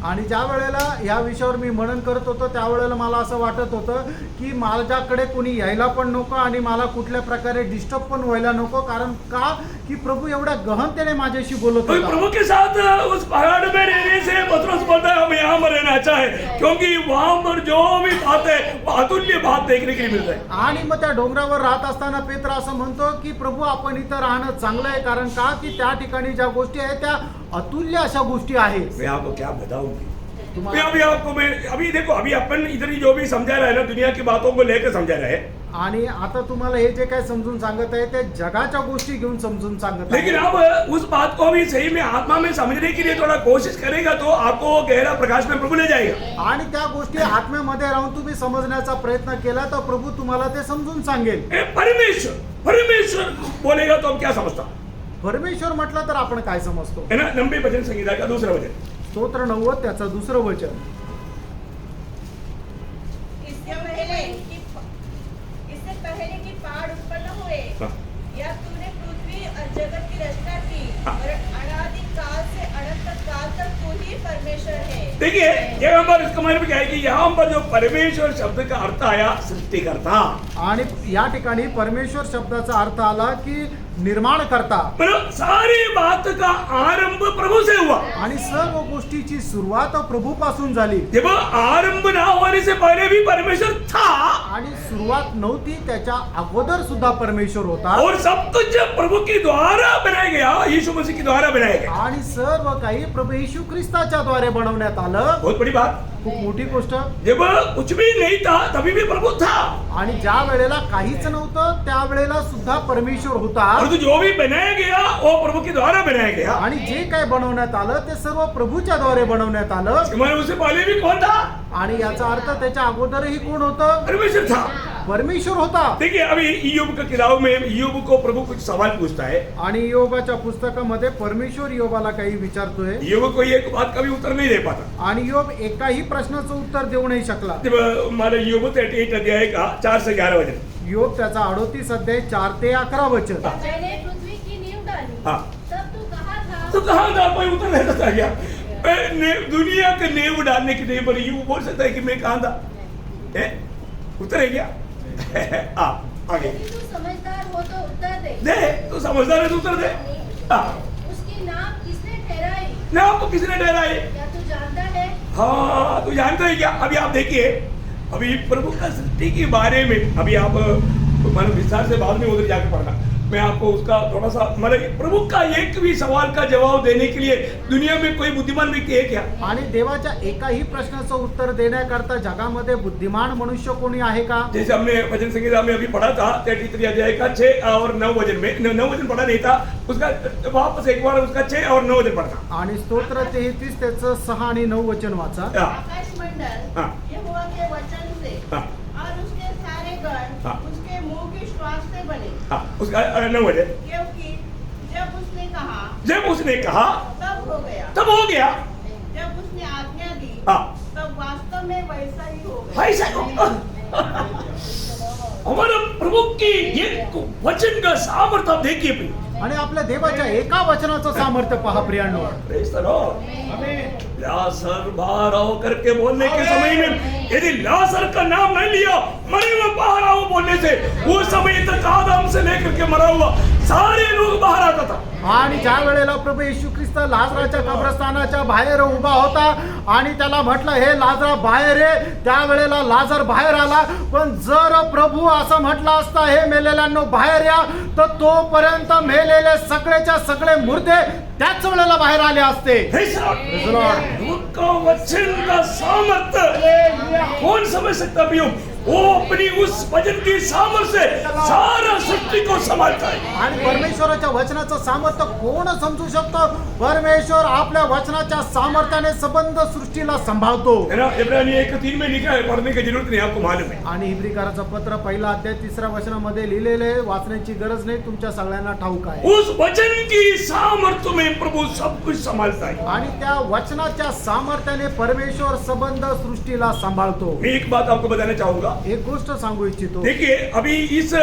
आणि ज्या वेळेला या विषयावर मी मनन करत होतो त्यावेळेला मला असं वाटत होतं की माझ्याकडे कोणी यायला पण नको आणि मला कुठल्या प्रकारे डिस्टर्ब पण व्हायला नको. कारण का की प्रभु एवढ्या गहनतेने माझ्याशी बोलत तो होता. प्रभु के साथ उस पहाड़ में रहने से पतरस बोलता है हम यहाँ पर रहना अच्छा है, क्योंकि वहां पर जो भी बात है वो अतुल्य बात देखने के लिए मिलता है. आणि मग त्या डोंगरावर राहत असताना पेत्र असं म्हणतो की प्रभू आपण इथं राहणं चांगलं आहे. कारण का की त्या ठिकाणी ज्या गोष्टी आहेत त्या अतुल्य अशा गोष्टी आहेत. मैं आपको क्या बताऊंगी. मैं तुम्हाला अभी आपको अभी देखो, अभी अपन इधर ही जो भी समझा रहा है ना, दुनिया की बातों को लेकर समझा रहा है, आणि आता तुम्हाला हे जे काय समजून सांगत आहे ते जगाच्या गोष्टी घेऊन समजून सांगत लेकिन आहे. आप उस बात को भी सही में आत्मा में समझने के लिए थोड़ा कोशिश करेगा तो आपको गहरा प्रकाश में प्रभु ले जाएगा. आणि त्या गोष्टी आत्म्यामध्ये राहून तुम्ही समजण्याचा प्रयत्न केला तर प्रभू तुम्हाला ते समजून सांगेल. परमेश्वर बोलेगा तो हम क्या समझता परमेश्वर म्हटलं तर आपण काय समजतो. है ना. 90 भजन संगीता का दूसरा भजन. स्तोत्र 90 त्याचं दुसरं वचन. इससे पहले कि पहाड़ उत्पन्न हुए, हाँ. या तूने पृथ्वी और जगत की रचना की, हाँ. और अनादि काल से अनंत काल तक तू ही परमेश्वर है. देखिए, यहाँ पर इसका मतलब क्या है कि यहाँ पर जो परमेश्वर शब्द का अर्थ आया सृष्टिकर्ता. आणि या ठिकाणी परमेश्वर शब्दाचा अर्थ आला की निर्माण करता. मतलब सारी बात का आरंभ प्रभु से हुआ. आणि सर्व गोष्टीची सुरुवात प्रभूपासून झाली. जब आरंभ ना होने से पहले भी परमेश्वर था, आणि सुरुवात नव्हती त्याच्या अगोदर सुद्धा परमेश्वर होता. और सब कुछ प्रभु के द्वारा बनाया गया, यीशु मसीह के द्वारा बनाया गया. आणि सर्व काही प्रभू येशू ख्रिस्ताच्या द्वारे बनवण्यात आलं. बहुत बड़ी बात. खूप मोठी गोष्ट. जब कुछ भी नहीं था तभी भी प्रभु था, आणि ज्या वेळेला काहीच नव्हतं त्यावेळेला सुद्धा परमेश्वर होता. और जो भी बनाया गया वो प्रभु के द्वारा बनाया गया. आणि जे काय बनवण्यात आलं ते सर्व प्रभूच्या द्वारे बनवण्यात आलं. उससे पहले भी कौन था? आणि याचा अर्थ त्याच्या अगोदरही कोण होतं. परमेश्वर था. परमेश्वर होता. देखिए, अभी ईयोब का किताब में ईयोब को प्रभु कुछ सवाल पूछता है. आणि योबाच्या पुस्तकामध्ये परमेश्वर योबाला काही विचारतोय. ईयोब को एक बात का भी उत्तर नहीं दे पाता. आणि योब एकाही प्रश्नाचं उत्तर देऊ नाही शकला. जब हमारे ईयोब 38 अध्याय का 4 से 11 वचन. योब त्याचा 38 अध्याय 4 ते 11 वचन. मैंने पृथ्वी की नींव डाली, हाँ. तब तू कहाँ था? तो कहाँ था? कोई उत्तर नहीं देता क्या? दुनिया के नींव डालने की नहीं, पर यूं बोल सकता है कि मैं कहाँ था. उत्तर है क्या? आगे यदि तू समझदार हो तो उत्तर दे। दे. तो समझदार है तो उत्तर दे. उसकी नाम किसने ठहराई? ना आपको किसने ठहराई? क्या तू जानता है? हाँ, तो जानते हैं क्या? अभी आप देखिए, अभी प्रभु का सृष्टि के बारे में अभी आप मतलब विस्तार से बाद में उधर जाके पढ़ना. मैं आपको उसका थोड़ा सा मतलब प्रभु का एक भी सवाल का जवाब देने के लिए दुनिया में कोई बुद्धिमान व्यक्ती है क्या? आणि देवाच्या एकाही प्रश्नाचं उत्तर देण्याकरता जगामध्ये बुद्धिमान मनुष्य कोणी आहे का? जैसे हमने भजन संगीता में अभी पढ़ा था 33 अध्याय का 6 और 9 वचन में 9 वचन पढ़ा नहीं था, उसका वापस एक बार उसका 6 और 9 वचन पढ़ा. आणि स्तोत्र 33 त्याचं 6 आणि 9 वचन वाचा. आकाश मंडल हाँ. यहोवा के वचन से हाँ. और उसके सारे गण हाँ. उसके मुंह की श्वास से बने. हाँ, उसका 9 वचन. क्योंकि जब उसने कहा जब उसने कहा तब हो गया. तब हो गया. जब उसने आज्ञा दी हाँ. तब वास्तव में वैसा ही हो गया. ऐसा हमारा प्रभु की एक वचन का सामर्थ्य आप देखिए प्रिय. आणि आपल्या देवाच्या एका वचनाचं सामर्थ्य पहा प्रियांनो. Praise the Lord. लाजर बाहर आओ करके बोलने के समय में यदि लाजर का नाम नहीं लिया, मरे हुए बाहर आओ बोलने से, वो समय तक आदम से लेकर के मरा हुआ सारे लोग बाहर आता था। आणि ज्या वेळेला प्रभू येशू ख्रिस्त लाजराच्या कब्रस्थानाच्या बाहेर उभा होता आणि त्याला म्हटलं हे लाजरा बाहेर ये, त्यावेळेला लाजर बाहेर आला. पण जर प्रभू असं म्हटलं असता हे मेलेल्यांनो बाहेर या, तर तोपर्यंत मेलेले सगळेच्या सगळे मुर्दे त्याच वेळेला बाहेर आले असते. Praise the Lord. Praise the Lord. दूत का वचन का सामर्थ्य कौन समझ सकता भी हो? वो अपनी उस वचन की सामर्थ्य से सारा सृष्टि को संभालता है। आणि परमेश्वराच्या वचनाचं सामर्थ्य कोण समजू शकतो? परमेश्वर आपल्या वचनाच्या सामर्थ्याने संबंध सृष्टीला सांभाळतो. है ना? इब्रानी 1:3 में लिखा है, पढ़ने की जरूरत नहीं, आपको मालूम है। आणि इब्रिकाराचं पत्र पहिला अध्याय 3 वचनामध्ये लिहिलेले वाचण्याची गरज नाही, तुमच्या सगळ्यांना ठाऊक आहे. उस वचन की सामर्थ्य में प्रभु सब कुछ संभालता है। आणि त्या वचनाच्या सामर्थ्याने परमेश्वर संबंध सृष्टीला सांभाळतो. मैं एक बात आपको बताना चाहूंगा। एक गोष्ट सांगू इच्छितो. देखिए, अभी इस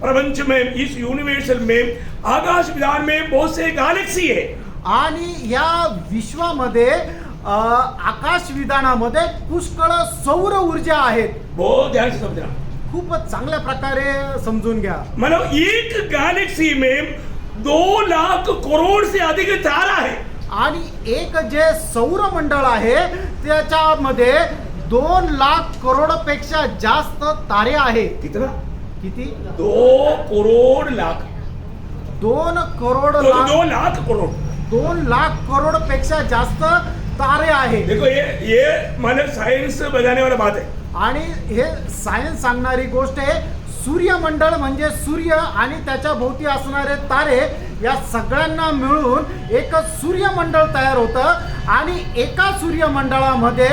प्रपंच में, इस यूनिवर्सल में, आकाश विधान में बहुत से गैलेक्सी है। आणि या विश्वामध्ये आकाश विधानामध्ये पुष्कळ सौर ऊर्जा आहेत. बहुत ध्यान से समझना। खूपच चांगल्या प्रकारे समजून घ्या. मतलब एक गैलेक्सी में 2 लाख करोड़ से अधिक तारा है। आणि एक जे सौर मंडळ आहे त्याच्यामध्ये 2 लाख करोडपेक्षा जास्त तारे आहेत. कितना? किती? 2 करोड़ लाख। 2 करोड 2 लाख करोड़। 2 लाख करोड पेक्षा जास्त तारे आहेत. देखो, ये मतलब साइंस बताने वाला बात है। आणि हे सायन्स सांगणारी गोष्ट आहे. सूर्यमंडळ म्हणजे सूर्य आणि त्याच्या भोवती असणारे तारे या सगळ्यांना मिळून एक सूर्यमंडळ तयार होतं आणि एका सूर्यमंडळामध्ये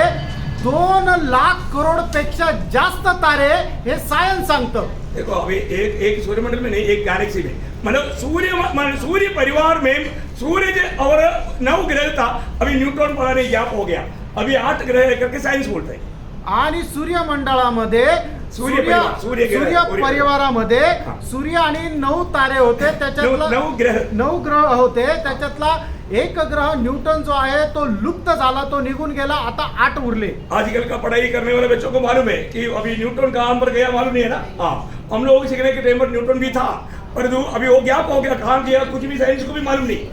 2 लाख करोड पेक्षा जास्त तारे हे सायन्स सांगतं. देखो, अभी एक सूर्यमंडल में नहीं, एक गैलेक्सी में, मतलब सूर्य परिवार में सूर्य और 9 ग्रह था। अभी न्यूट्रॉन पढ़ाने गैप हो गया, अभी 8 ग्रह करके साइंस बोलता है। आणि सूर्यमंडळामध्ये सूर्य परिवारामध्ये सूर्य आणि 9 तारे होते. त्याच्यातला 9 ग्रह होते. त्याच्यातला एक ग्रह न्यूटन जो आहे तो लुप्त झाला, तो निघून गेला. आता 8 उरले. आजकल का पढ़ाई करने वाले बच्चों को मालूम है कि अभी न्यूटन कहाँ पर गया मालूम नहीं है ना। हाँ, हम लोग सीखने के टाइम पर न्यूटन भी था, पर अभी वो गैप हो गया, कहाँ गया कुछ भी साइंस को भी मालूम नहीं।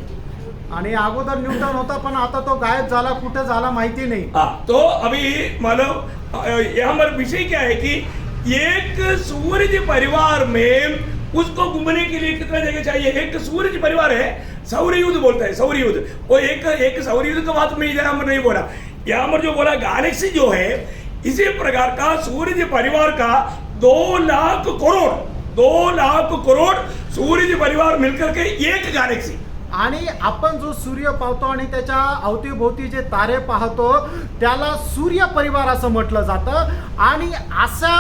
आणि अगोदर न्यूटन होता पण आता तो गायब झाला, कुठे झाला माहिती नहीं। तो अभी मतलब यहाँ पर विषय क्या है कि एक सूर्य परिवार में उसको घूमने के लिए कितना जगह चाहिए? एक सूर्य परिवार है, सौर युद्ध बोलता है, सौर युद्ध। वो एक सौर युद्ध का बात मैं यहाँ पर नहीं बोला, यहाँ पर जो बोला गैलेक्सी जो है, इसी प्रकार का सूर्य परिवार का 2 लाख करोड़ सूर्य परिवार मिलकर के एक गैलेक्सी। आणि आपण जो सूर्य पाहतो आणि त्याच्या अवतीभोवती जे तारे पाहतो त्याला सूर्य परिवार असं म्हटलं जातं. आणि अशा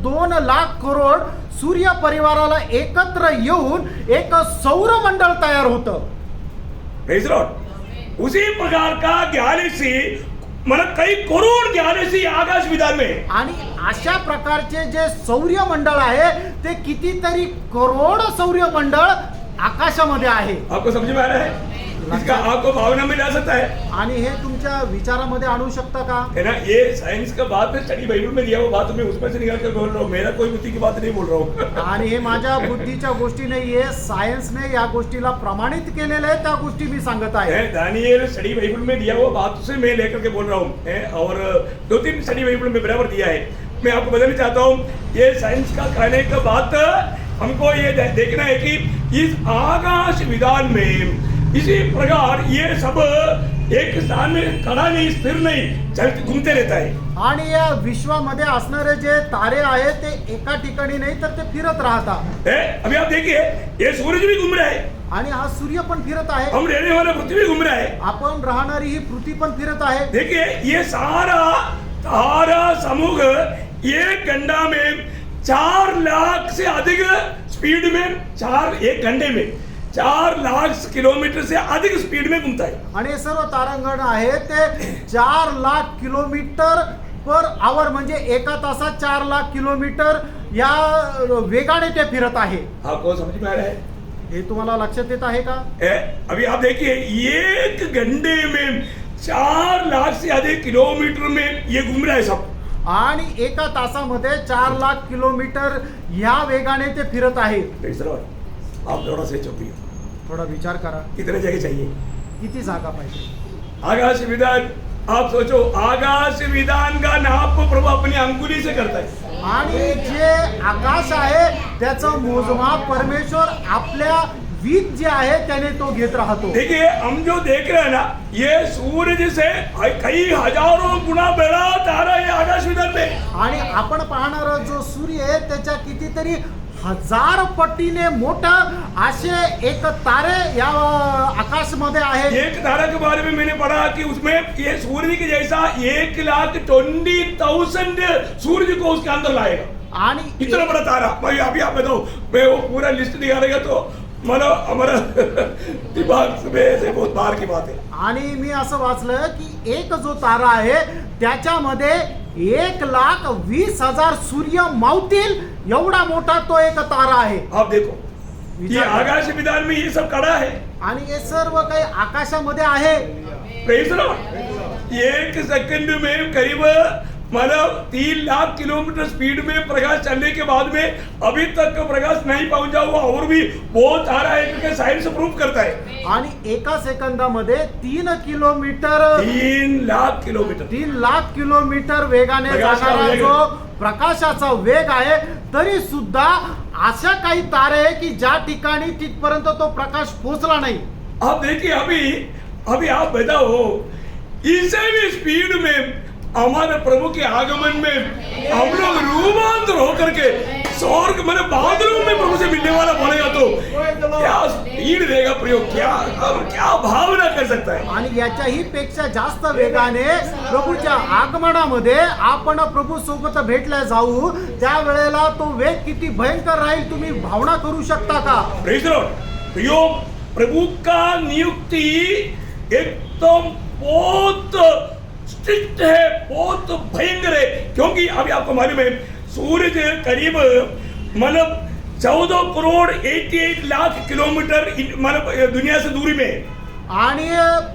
2 लाख करोड सूर्य परिवाराला एकत्र येऊन एक सौर मंडळ तयार होतं. Praise Lord. उसी प्रकार का गैलेक्सी, मतलब कई करोड़ गैलेक्सी आकाश विधान में। आणि अशा प्रकारचे जे सौर्य मंडळ आहे ते कितीतरी करोड सौर्य मंडळ आकाशामध्ये आहे. आपको समझ में आ रहा है? इसका आपको भावना में ला सकता है आणि हे तुमच्या विचारामध्ये आणू शकता का? है ना? ये साइंस का बात है, स्टडी बाइबल में दिया हुआ बात मैं उसमें से निकाल कर बोल रहा हूँ, मेरा कोई बुद्धि की बात नहीं बोल रहा हूँ। आणि हे माझ्या बुद्धीच्या गोष्टी नाहीये, सायन्सने या गोष्टीला प्रमाणित केलेलं आहे, त्या गोष्टी मी सांगत आहे. दानिएल स्टडी बाइबल में दिया हुआ बात से मैं लेकर के बोल रहा हूँ, और 2-3 स्टडी बाइबल में बराबर दिया है। मैं आपको बताना चाहता हूँ, ये साइंस का कहने का बात हमको ये देखना है कि इस आकाश विधान में इसी प्रकार ये सब एक स्थान में खड़ा नहीं, स्थिर नहीं, चलते घूमते रहता है. आणि या विश्वामध्ये असणारे जे तारे आहेत ते एका ठिकाणी नाही तर ते फिरत राहतात. अभी आप देखिए, ये सूरज भी घूम रहा है आणि हा सूर्य पण फिरत आहे. हम रहने वाला पृथ्वी घूम रहा है. आपण राहणारी ही पृथ्वी पण फिरत आहे. देखिए, ये सारा समूह एक घंटा में 4 लाख से अधिक स्पीड में, एक घंटे में 4 लाख किलोमीटर से अधिक स्पीड में घूमता है. आणि हे सर्व तारांगण आहे ते 4 लाख किलोमीटर पर आवर म्हणजे एका तासात 4 लाख किलोमीटर या वेगाने ते फिरत आहे. आपको समझ में आ रहा है? हे तुम्हाला लक्षात येत आहे का? अभी आप देखिए, एक घंटे में 4 लाख से अधिक किलोमीटर में ये घूम रहा है सब. आणि एका तासामध्ये 4 लाख किलोमीटर या वेगाने ते फिरत आहे. आप थोड़ा से चुपिए, थोडा विचार करा, कितने जगह चाहिए? किती जागा पाहिजे? आकाश विधान, आप सोचो, आकाश विधान का नाप प्रभु अपनी अंगुली से करता है. आणि जे आकाश आहे त्याचं मोजमाप परमेश्वर आपल्या वीज जे आहे त्याने तो घेत राहतो. देखिए, हम जो देख रहे हैं ना, ये सूरज से कई हजारों गुना बड़ा तारा है आकाश विधान में. आणि आपण पाहणारा जो सूर्य आहे त्याच्या कितीतरी हजार पटीने मोठं असे एक तारे या आकाश मध्ये आहेत. एक तारा के बारे में मैंने पढ़ा कि उसमें ये सूर्य के जैसा 1,20,000 सूर्य को उसके अंदर लाएगा. आणि इतना बड़ा तारा. भाई अभी आप बताओ, मैं वो पूरा लिस्ट दिखाएगा तो मला हमारा दिमाग में से बहुत बाहर की बात है. आणि मी असं वाचलं की एक जो तारा आहे त्याच्यामध्ये 1,20,000 सूर्य मावतील एवढा मोठा तो एक तारा आहे. आप देखो, ये विचार करा. आकाश विधान में ये सब खड़ा है. आणि हे सर्व काही आकाशामध्ये आहे. Praise the Lord. एक सेकंड में करीब मतलब 3 लाख किलोमीटर स्पीड में प्रकाश चलने के बाद में अभी तक प्रकाश नहीं पहुंचा हुआ और भी बहुत आ रहा है, क्योंकि साइंस प्रूव करता है. आणि एका सेकंदामध्ये 3 kilometre 3 lakh kilometre. 3 lakh kilometre वेगाने प्रकाशाचा जाणारा वेग. जो प्रकाशाचा वेग आहे तरी सुद्धा अशा काही तारे आहे की ज्या ठिकाणी तिथपर्यंत तो प्रकाश पोहोचला नाही. आप देखिए, अभी आप बताओ, इससे भी स्पीड में हमारे प्रभु के आगमन में हम लोग रूपांतर होकर के स्वर्ग मैंने बादलों में प्रभु से मिलने वाला बोलेगा तो क्या स्पीड देगा प्रयोग, क्या भावना कर सकता है. आणि याच्याही पेक्षा जास्त वेगाने प्रभूच्या आगमनामध्ये आपण प्रभू सोबत भेटल्या जाऊ त्यावेळेला तो वेग किती भयंकर राहील तुम्ही भावना करू शकता का? Praise the Lord. प्रयोग प्रभु का नियुक्ति एकदम बहुत स्ट्रिक्ट है, बहुत भयंकर है. क्योंकि अभी आपको मालूम है, सूरज करीब मतलब 14 करोड़ 88 लाख किलोमीटर मतलब दुनिया से दूरी में है. आणि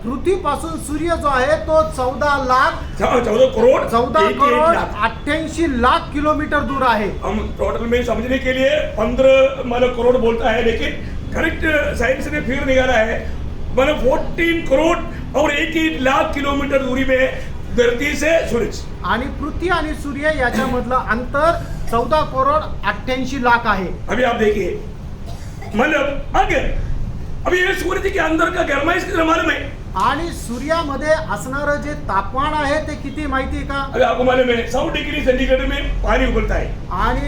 पृथ्वीपासून सूर्य जो आहे तो 14 करोड़ 88 लाख किलोमीटर दूर आहे. हम टोटल में समझने के लिए 15 मतलब करोड़ बोलता है, लेकिन करेक्ट साइंस ने फिर निकाला है मतलब 14 करोड़ और 88 लाख किलोमीटर दूरी में है धरती से सूरज. आणि पृथ्वी आणि सूर्य याच्यामधलं अंतर 14 करोड 88 लाख आहे. अभी आप देखिए, मतलब अगर अभी ये सूरज के अंदर का गर्माइश कितना मालूम है? आणि सूर्यामध्ये असणारं जे तापमान आहे ते किती माहिती आहे का? अभी आपको मालूम है 100 डिग्री सेंटीग्रेड में पानी उबलता है. आणि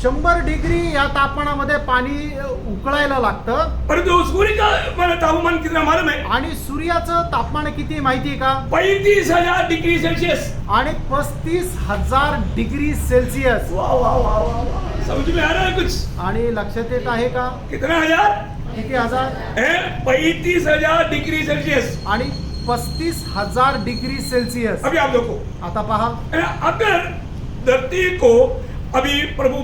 100 डिग्री या तापमानामध्ये पाणी उकळायला लागतं. परंतु सूर्य का मतलब तापमान कितना मालूम है? आणि सूर्याचं तापमान किती माहिती आहे का? 35,000 डिग्री सेल्सियस. आणि 35,000 डिग्री सेल्सिअस. वाह वाह वाह वाह, समझ में आ रहा है कुछ? आणि लक्षात येत आहे का कितना हजार किती हजार? है? 35,000 डिग्री सेल्सियस. आणि 35,000 डिग्री सेल्सिअस. अभी आप देखो, आता पहा, अगर धरती को अभी प्रभु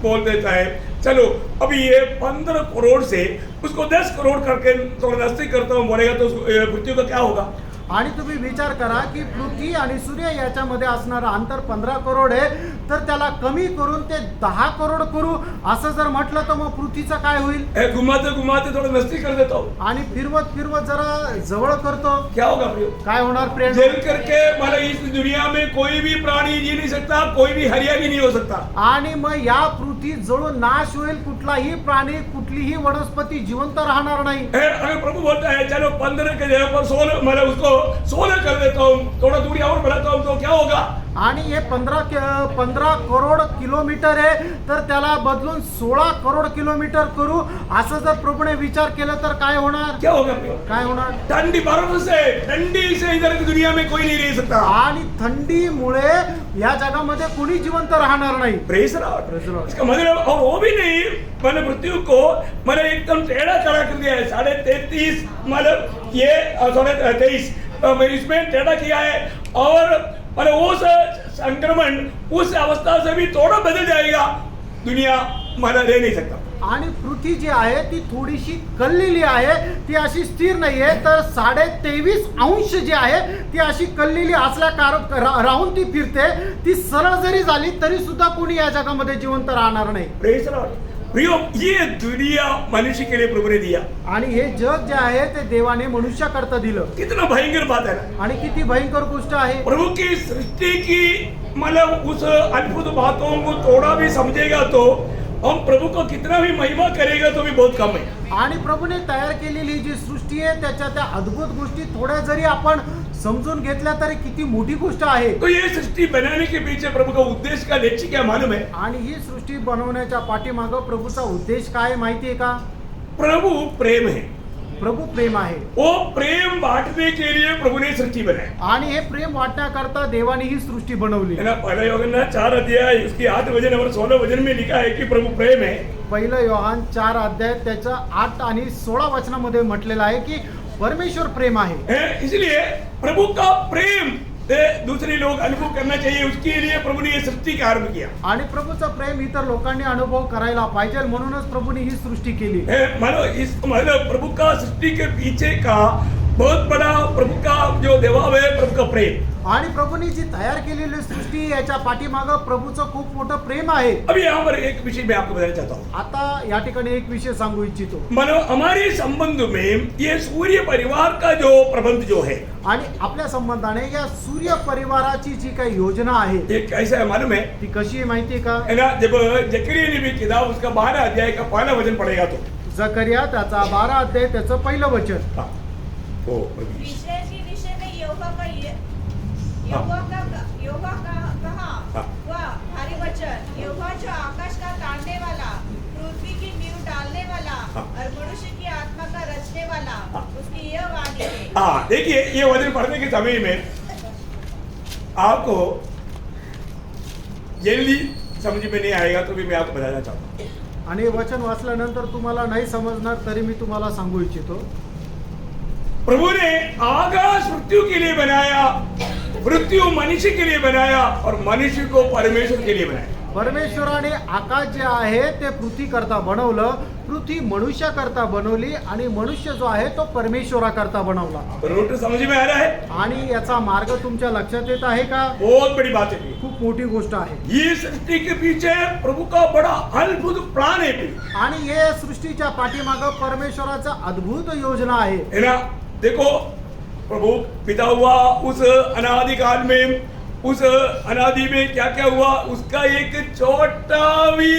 बोल देता है, चलो अभी ये 15 करोड़ से उसको 10 करोड़ करके थोड़ा नजदीक करता हूँ बोलेगा तो पृथ्वी का क्या होगा? आणि तुम्ही विचार करा की पृथ्वी आणि सूर्य याच्यामध्ये असणारं अंतर 15 करोड आहे, तर त्याला कमी करून ते 10 करोड करू असं जर म्हटलं तर मग पृथ्वीचं काय होईल? घुमाते घुमाते थोड़ा नजदीक कर देता हूँ, आणि फिरवत फिरवत जरा जवळ करतो, क्या होगा प्रभु? काय होणार प्रेम? जल करके मतलब इस दुनिया में कोई भी प्राणी जी नहीं सकता, कोई भी हरियाली नहीं हो सकता. आणि मग या पृथ्वी जळून नाश होईल, कुठलाही प्राणी कुठलीही वनस्पती जिवंत राहणार नाही. अगर प्रभु बोलता है चलो 15 के जगह पर 16 मतलब उसको 16 कर देता हूँ, थोड़ा दूरी और बढ़ाता हूँ, तो क्या होगा? आणि हे 15 करोड किलोमीटर आहे तर त्याला बदलून 16 करोड किलोमीटर करू असं जर प्रभूने विचार केला तर काय होणार? क्या होगा प्रभु? काय होणार? ठंडी बर्फ से, ठंडी से इधर की दुनिया में कोई नहीं रह सकता. आणि थंडीमुळे या जगामध्ये कोणी जिवंत राहणार नाही. Praise the Lord. इसका मतलब और वो भी नहीं, मैंने पृथ्वी को मैंने एकदम टेढ़ा खड़ा कर दिया है. 33.5 मतलब ये 23 इसमें टेढ़ा किया है, और मतलब उस संक्रमण उस अवस्था से भी थोड़ा बदल जाएगा, दुनिया मतलब रह नहीं सकता. आणि पृथ्वी जी आहे ती थोडीशी कललेली आहे, ती अशी स्थिर नाहीये, तर 23.5 अंश जी आहे ती अशी कललेली असल्या राहून ती फिरते. ती सरळ जरी झाली तरी सुद्धा कोणी या जगामध्ये जिवंत राहणार नाही. Praise the Lord. प्रियो, ये दुनिया मनुष्य के लिए प्रभु ने दिया। आणि हे जग जे आहे ते देवाने मनुष्याकरता दिलं. कितना भयंकर बात है ना। आणि किती भयंकर गोष्ट आहे. प्रभु की सृष्टि की मतलब उस अद्भुत बातों को थोड़ा भी समझेगा तो हम प्रभु को कितना भी महिमा करेगा तो भी बहुत कम है. आणि प्रभूने तयार केलेली जी सृष्टी आहे त्याच्या त्या अद्भुत गोष्टी थोड्या जरी आपण समजून घेतल्या तरी किती मोठी गोष्ट आहे. तो ये सृष्टि बनाने के पीछे प्रभु का उद्देश्य का लक्ष्य क्या मालूम है? आणि ही सृष्टी बनवण्याच्या पाठीमागं प्रभूचा उद्देश काय माहिती आहे का? प्रभु प्रेम है. प्रभू प्रेम आहे. वो प्रेम बांटने के लिए प्रभु ने सृष्टि बनाई. आणि हे प्रेम वाटण्याकरता देवाने ही सृष्टी बनवली. है ना. पहला यूहन्ना 4 अध्याय उसकी 8 वचन और 16 वचन में लिखा है कि प्रभु प्रेम है. पहिलं योहान 4 अध्याय त्याच्या 8 आणि 16 वचनामध्ये म्हटलेलं आहे की परमेश्वर प्रेम आहे. इसलिए प्रभु का प्रेम दूसरे लोग अनुभव करना चाहिए, उसके लिए प्रभु ने ये सृष्टि का आरंभ किया. आणि प्रभूचा प्रेम इतर लोकांनी अनुभव करायला पाहिजे म्हणूनच प्रभूने ही सृष्टी केली. मानो इस मतलब प्रभु का सृष्टि के पीछे का बहुत बड़ा प्रभु का जो देवाव है प्रभु का प्रेम. आणि प्रभूने जी तयार केलेली सृष्टी याच्या पाठीमागं प्रभूचं खूप मोठं प्रेम आहे. अभी यहाँ पर एक विषय मैं आपको बताना चाहता हूँ. आता या ठिकाणी एक विषय सांगू इच्छितो. मानो हमारे संबंध में ये सूर्य परिवार का जो प्रबंध जो है आणि आपल्या संबंधाने या सूर्य परिवाराची जी काही योजना आहे ये कैसा है मालूम है? ती कशी आहे माहिती आहे का? है ना. जब जकरिया ने भी किताब उसका 12 अध्याय का पहला वचन पढ़ेगा तो जकरिया त्याचा 12 अध्याय त्याचं पहिलं वचन. हाँ. ओ विषय की विषय में यहोवा कहा हाँ. वह भारी वचन, यहोवा जो आकाश का ताड़ने वाला, पृथ्वी की नींव डालने वाला हाँ. और मनुष्य की आत्मा का रचने वाला, हाँ. उसकी यह वाणी है. हाँ, देखिए ये वचन पढ़ने के समय में आपको जल्दी समझ में नहीं आएगा तो भी मैं आपको बताना चाहता हूँ. आणि हे वचन वाचल्यानंतर तुम्हाला नाही समजणार तरी मी तुम्हाला सांगू इच्छितो. प्रभु ने आकाश मृत्यु के लिए बनाया, मृत्यु मनुष्य के लिए बनाया और मनुष्य को परमेश्वर के लिए बनाया. परमेश्वराने आकाश जे आहे ते पृथ्वी करता बनवलं, पृथ्वी मनुष्य करता बनवली आणि मनुष्य जो आहे तो परमेश्वरा करता बनवला. रूट समझ में आ रहा है? आणि याचा मार्ग तुमच्या लक्षात येत आहे का? बहुत बड़ी बात है. खूप मोठी गोष्ट आहे. ये सृष्टि के पीछे प्रभु का बड़ा अद्भुत प्लान है. आणि हे सृष्टीच्या पाठीमागं परमेश्वराचा अद्भुत योजना आहे. है ना. देखो प्रभु पिता हुआ उस अनादि काल में, उस अनादि में क्या क्या हुआ उसका एक छोटा भी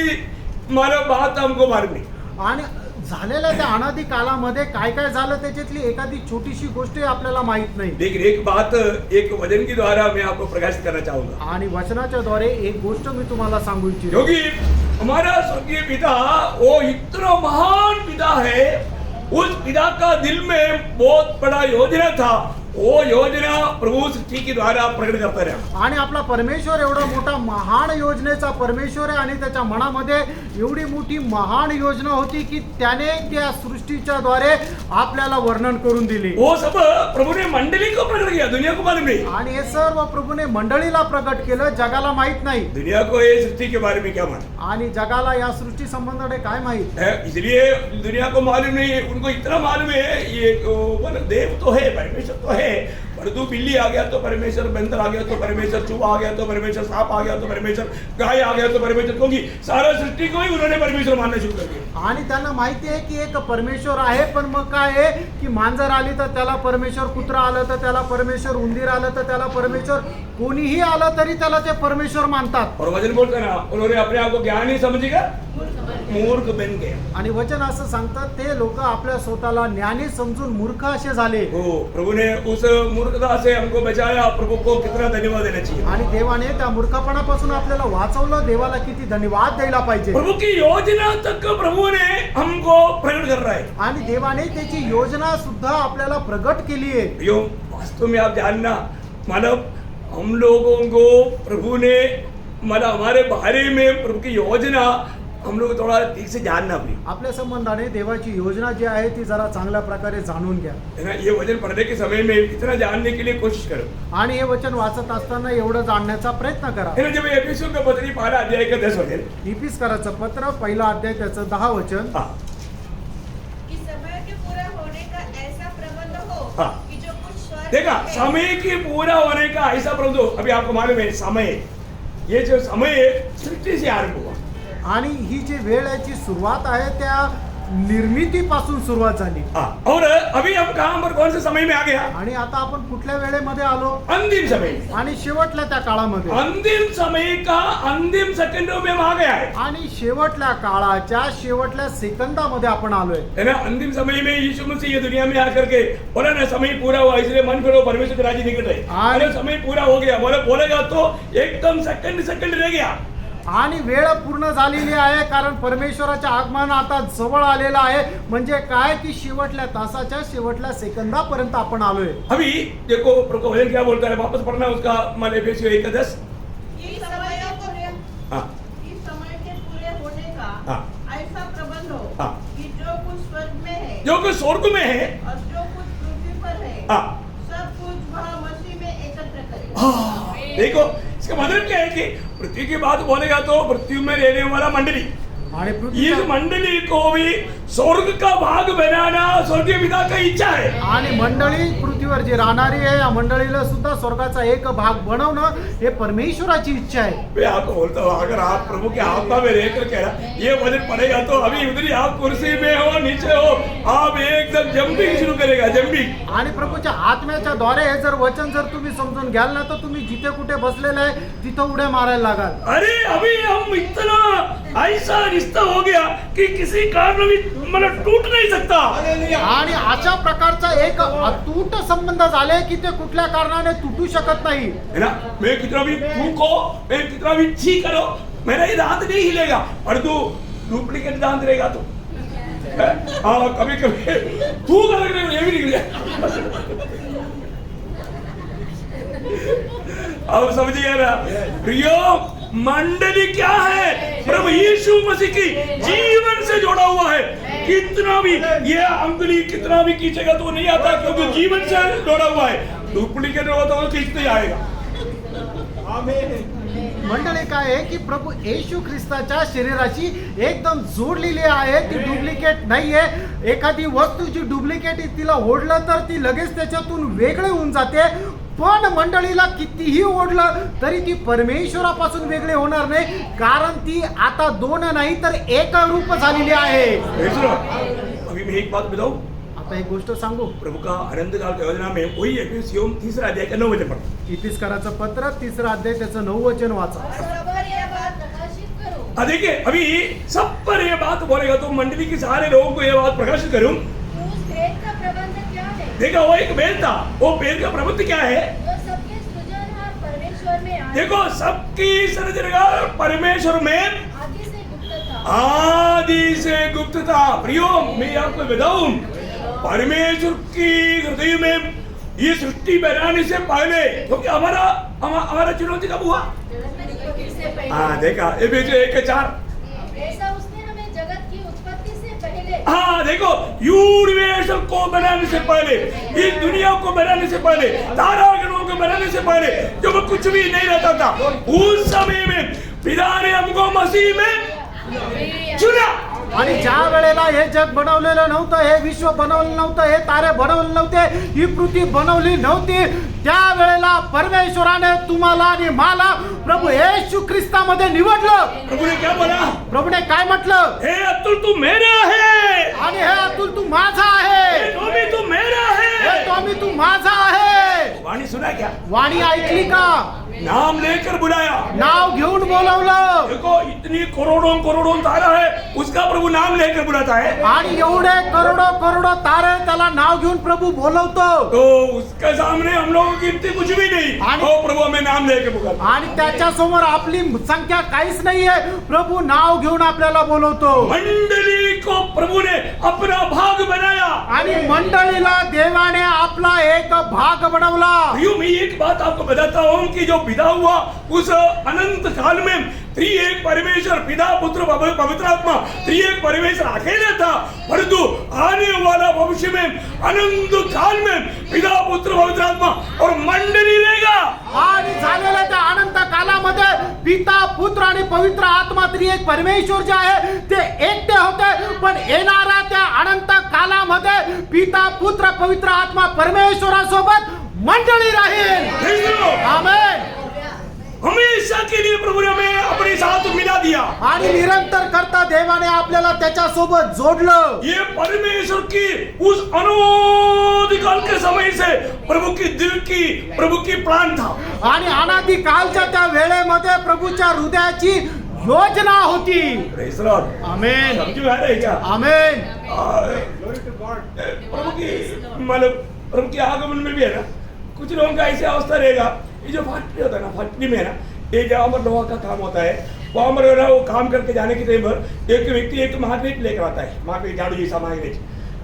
मानव बात हमको मालूम नहीं. आणि झालेल्या त्या अनादि कालामध्ये काय काय झालं त्याच्यातली एखादी छोटीशी गोष्ट आपल्याला माहित नाही. लेकिन एक बात एक वचन के द्वारा मैं आपको प्रकाशित करना चाहूंगा. आणि वचनाच्या द्वारे एक गोष्ट मी तुम्हाला सांगू इच्छितो. क्योंकि हमारा स्वर्गीय पिता वो इतना महान पिता है, उस पिता का दिल में बहुत बड़ा योजना था. वो योजना प्रभु सृष्टि के द्वारा प्रकट करता रहा. आणि आपला परमेश्वर एवढा मोठा महान योजनेचा परमेश्वर आहे आणि त्याच्या मनामध्ये एवढी मोठी महान योजना होती की त्याने त्या सृष्टीच्या द्वारे आपल्याला वर्णन करून दिली. वो सब प्रभु ने मंडली को प्रकट किया, दुनिया को मालूम नहीं. आणि हे सर्व प्रभूने मंडळीला प्रकट केलं, जगाला माहित नाही. दुनिया को ये सृष्टि के बारे में क्या मालूम? आणि जगाला या सृष्टी संबंधाने काय माहित है. इसलिए दुनिया को मालूम नहीं है. उनको इतना मालूम है ये देव तो है, परमेश्वर तो है, परंतु बिल्ली आ गया तो परमेश्वर, बंदर आ गया तो परमेश्वर, चूहा आ गया तो परमेश्वर, सांप आ गया तो परमेश्वर, गाय आ गया तो परमेश्वर. क्योंकि सारा सृष्टि को ही उन्होंने परमेश्वर मानना शुरू कर दिया. आणि त्यांना माहिती आहे की एक परमेश्वर आहे, पण मग काय आहे की मांजर आली तर त्याला परमेश्वर, कुत्रा आलं तर त्याला परमेश्वर, उंदीर आलं तर त्याला परमेश्वर, कोणीही आलं तरी त्याला ते परमेश्वर मानतात. और वचन बोलते ना उन्होंने अपने आप को ज्ञानी समझेगा, मूर्ख बन गया. आणि वचन असं सांगतात ते लोक आपल्या स्वतःला ज्ञानी समजून मूर्ख असे झाले. हो, प्रभु ने उस मूर्खता से हमको बचाया. प्रभु को कितना धन्यवाद देना चाहिए. आणि देवाने त्या मूर्खपणापासून आपल्याला वाचवलं. देवाला किती धन्यवाद द्यायला पाहिजे. प्रभु की योजना तक प्रभु ने हमको प्रकट कर रहा है. आणि देवाने त्याची योजना सुद्धा आपल्याला प्रगट केली आहे. यो वास्तव में आप जानना मतलब हम लोगों को प्रभु ने मतलब हमारे बारे में प्रभु की योजना हम लोग थोड़ा ठीक से जानना भी. आपल्या संबंधाने देवाची योजना जी आहे ती जरा चांगल्या प्रकारे जाणून घ्या. है ना. ये वचन पढ़ने के समय में इतना जानने के लिए कोशिश करो. आणि हे वचन वाचत असताना एवढं जाणण्याचा प्रयत्न करा. है ना. जब एफिसियों का पत्री 12 अध्याय का 10 वचन. इफिसकराचं पत्र पहिला अध्याय त्याचं 10 वचन. हाँ. कि समय के पूरा होने का ऐसा प्रबंध हो हाँ. कि जो कुछ स्वर्ग देखा में- समय के पूरा होने का ऐसा प्रबंध. अभी आपको मालूम है समय, ये जो समय सृष्टि से आरंभ हुआ. आणि ही जी वेळ याची सुरुवात आहे त्या निर्मितीपासून सुरुवात झाली और अभी हम कहां पर कौन से समय में आ गया? आणि आता आपण कुठल्या वेळेमध्ये आलो अंतिम समय। आणि शेवटल्या त्या काळामध्ये अंतिम समय का अंतिम सेकंडों में हम आ गया है। आणि शेवटल्या काळाच्या शेवटल्या सेकंदामध्ये आपण आलोय है ना? अंतिम समय में यीशु मसीह ये दुनिया में आकर के बोला ना, समय पूरा हुआ इसलिए मन करो परमेश्वर के राज्य निकट है। अरे समय पूरा हो गया बोलेगा तो एकदम सेकंड रह गया। आणि वेळ पूर्ण झालेली आहे कारण परमेश्वराचे आगमन आता जवळ आलेलं आहे म्हणजे काय की शेवटल्या तासाच्या शेवटल्या सेकंदापर्यंत आपण आलोय अभी देखो प्रभु वचन क्या बोलता है, वापस पढ़ना उसका मान एफेसियों 1:10। इस समय हाँ इस समय के पूरे होने का हाँ। ऐसा प्रबंध हो हाँ। कि जो कुछ स्वर्ग में है जो कुछ स्वर्ग में है, और जो कुछ पृथ्वी पर है हाँ सब कुछ वह मसीह में एकत्र करे। देखो इसका मतलब क्या है कि पृथ्वी की बात बोलेगा तो पृथ्वी में रहने वाला मंडली, आणि इस पृथ्वीच्या- मंडली को भी स्वर्ग का भाग बनाना स्वर्गीय पिता का इच्छा है। आणि मंडळी पृथ्वीवर जी राहणारी आहे या मंडळीला सुद्धा स्वर्गाचा एक भाग बनवणं हे परमेश्वराची इच्छा आहे मैं आपको बोलता हूँ, अगर आप प्रभु के आत्मा में रहकर कह रहा ये वचन पड़ेगा तो अभी उधर आप कुर्सी में हो नीचे हो आप एकदम जंपिंग शुरू करेगा, जंपिंग। आणि प्रभूच्या आत्म्याच्या द्वारे हे जर वचन जर तुम्ही समजून घ्याल ना तर तुम्ही जिथे कुठे बसलेले आहे तिथं उड्या मारायला लागाल अरे अभी हम इतना ऐसा रिश्ता हो गया कि किसी कारण भी मतलब टूट नहीं सकता। आणि अशा प्रकारचा एक अतूट संबंध झाले की ते कुठल्या कारणाने तुटू शकत नाही है ना? मैं कितना भी थूको, मैं कितना भी छी करो, मेरा ये दांत नहीं हिलेगा। और तू डुप्लीकेट दांत रहेगा तो हाँ कभी कभी थू कर ये भी निकल गया। अब समझिए ना प्रियो, मंडली क्या है? प्रभु यीशु मसीह की जीवन से जोड़ा हुआ है। कितना भी ये अंगुली कितना भी खींचेगा तो नहीं आता क्योंकि जीवन से जोड़ा हुआ है। डुप्लीकेट होता तो खींचते आएगा। मंडळी काय आहे की प्रभू येशू ख्रिस्ताच्या शरीराची एकदम जोडलेली आहे ती डुप्लिकेट नाहीये एखादी वस्तू जी डुप्लिकेट आहे तिला ओढलं तर ती लगेच त्याच्यातून वेगळे होऊन जाते पण मंडळीला कितीही ओढलं तरी ती परमेश्वरापासून वेगळे होणार नाही कारण ती आता दोन नाही तर एक रूप झालेली आहे अभी मैं एक बात बताऊं, आता एक गोष्ट सांगू प्रभु का अनंत काल का योजना में वही एफेसियों 3 अध्याय का 9 वचन पढ़ो। इतिहासकाराचं पत्र 3 अध्याय त्याचं 9 वचन वाचा और सब पर यह बात प्रकाशित करो देखिए अभी सब पर ये बात बोलेगा तो मंडली के सारे लोगों को ये बात प्रकाशित करूं। कि उस भेद का प्रबंध क्या है देखो वो एक भेद था, वो भेद का प्रबंध क्या है? जो सबके सृजनहार परमेश्वर में आदि देखो सबकी सृजनहार परमेश्वर में से गुप्त था आदि से गुप्त था। प्रियो मैं आपको बताऊं, परमेश्वर की हृदय में ये सृष्टि बनाने से पहले क्योंकि हमारा चुनौती कब हुआ? से पहले हाँ देखा एफेसियों 1:4। ऐसा उसने हमें जगत की उत्पत्ति से पहले हाँ देखो यूनिवर्सल को बनाने से पहले, इस दुनिया को बनाने से पहले, तारागणों को बनाने से पहले जब कुछ भी नहीं रहता था उस समय में पिता ने हमको मसीह में चुना। आणि ज्या वेळेला हे जग बनवलेलं नव्हतं हे विश्व बनवलं नव्हतं हे तारे बनवले नव्हते ही पृथ्वी बनवली नव्हती त्या वेळेला परमेश्वराने तुम्हाला आणि मला प्रभू येशू ख्रिस्तामध्ये निवडलं। प्रभु ने क्या बोला? प्रभूने काय म्हटलं? हे अतुल तू मेरा है, आणि हे अतुल तू माझा आहे, हे टॉमी तू मेरा हे है। टॉमी तू माझा आहे। वाणी सुना क्या? वाणी ऐकली का? नाम लेकर बुलाया। नाव घेऊन बोलवलं देखो इतनी करोड़ों तारा है उसका प्रभु नाम लेकर बुलाता है आणि एवढे करोडो तारे त्याला नाव घेऊन प्रभू बोलवतो तो उसके सामने हम लोगों की गिनती कुछ भी नहीं। आणि- ओ प्रभु हमें नाम लेकर बुलाता। आणि त्याच्या समोर आपली संख्या काहीच नाहीये प्रभु नाव घेऊन आपल्याला बोलवतो मंडली को प्रभु ने अपना भाग बनाया। आणि मंडळीला देवाने आपला एक भाग बनवला। भाइयों मैं एक बात आपको बताता हूँ कि जो विदा हुआ उस अनंत काल में त्रिएक परमेश्वर पिता पुत्र पवित्र आत्मा त्रिएक परमेश्वर अकेले था परंतु आने वाला भविष्य में अनंत काल में पिता पुत्र पवित्र आत्मा और मंडली रहेगा। आणि झालेल्या त्या अनंत कालामध्ये पिता पुत्र आणि पवित्र आत्मा त्रिएक परमेश्वर जे आहे ते एकटे होते पण येणाऱ्या त्या अनंत कालामध्ये पिता पुत्र पवित्र आत्मा परमेश्वरासोबत मंडळी राहील। आमेन। हमेशा के लिए प्रभु ने हमें अपने साथ मिला दिया। आणि निरंतर करता देवाने आपल्याला त्याच्यासोबत जोडलं. ये परमेश्वर की उस अनादिकाल के समय से प्रभु की दिल की, प्रभु की प्लान था। आणि अनादी कालच्या त्या वेळेमध्ये प्रभूच्या हृदयाची योजना होती. Praise the Lord. आमेन, समझ में आ रहा है क्या? आमेन. प्रभु की मतलब प्रभु के आगमन में भी है ना, कुछ लोगों का ऐसी अवस्था रहेगा, ये जो फैक्ट्री होता है ना, फैक्ट्री में है ना, ये जहाँ पर लोहा का काम होता है, वहाँ पर वो काम करके जाने के टाइम पर एक व्यक्ति एक मैग्नेट लेकर आता है, वहाँ पे झाड़ू जैसा मैग्नेट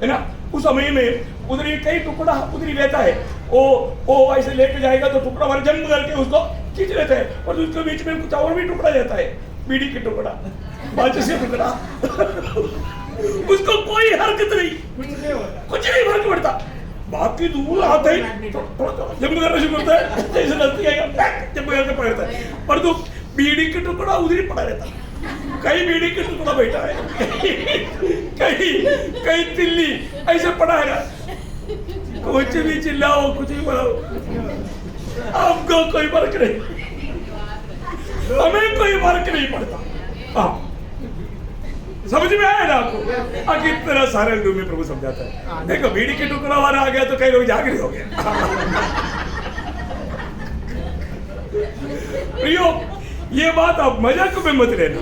है ना। उस समय में उधर ही कई टुकड़ा उधर ही रहता है, वो ऐसे लेके जाएगा तो टुकड़ा वाला जंप करके उसको खींच लेते हैं, और उसके बीच में कुछ और भी टुकड़ा रहता है, बीड़ी के टुकड़ा, माचिस के टुकड़ा उसको कोई हरकत नहीं, कुछ नहीं फर्क पड़ता। बाकी दूर आते ही जंप करना शुरू करता है, जैसे नजदीक आएगा जंप करके पड़ता है, पर तो बीड़ी के टुकड़ा उधर ही पड़ा रहता है। कहीं बीड़ी के टुकड़ा बैठा है, कहीं तिल्ली ऐसे पड़ा है ना, कुछ भी चिल्लाओ कुछ भी बोलो, आपको कोई फर्क नहीं, हमें कोई फर्क नहीं पड़ता। हाँ, समझ में आया ना आपको? कितना सारे लोग में प्रभु समझाता है। देखो बीड़ी के टुकड़ा वाला आ गया तो कई लोग जागृत हो गए। प्रियो, ये बात आप मजाक में मत लेना,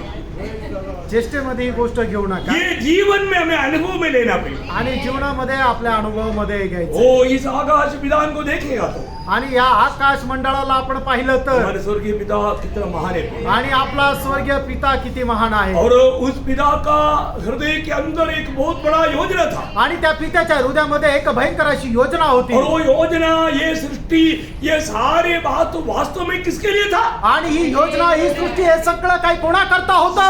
चेष्टेमध्ये ही गोष्ट घेऊ नका. ये जीवन में हमें अनुभव में लेना प्रियो। आणि जीवनामध्ये आपल्या अनुभवामध्ये घ्यायचं. ओ इस आकाश विधान को देखेगा तो आणि या आकाश मंडळाला आपण पाहिलं तर, हमारे स्वर्गीय पिता कितना महान है, आणि आपला स्वर्गीय पिता किती महान आहे. और उस पिता का हृदय के अंदर एक बहुत बड़ा योजना था, आणि त्या पित्याच्या हृदयामध्ये एक भयंकर अशी योजना होती. और वो योजना, ये सृष्टि, ये सारे बात वास्तव में किसके लिए था? आणि ही योजना, ही सृष्टी, हे सगळं काही कोणा करता होतं?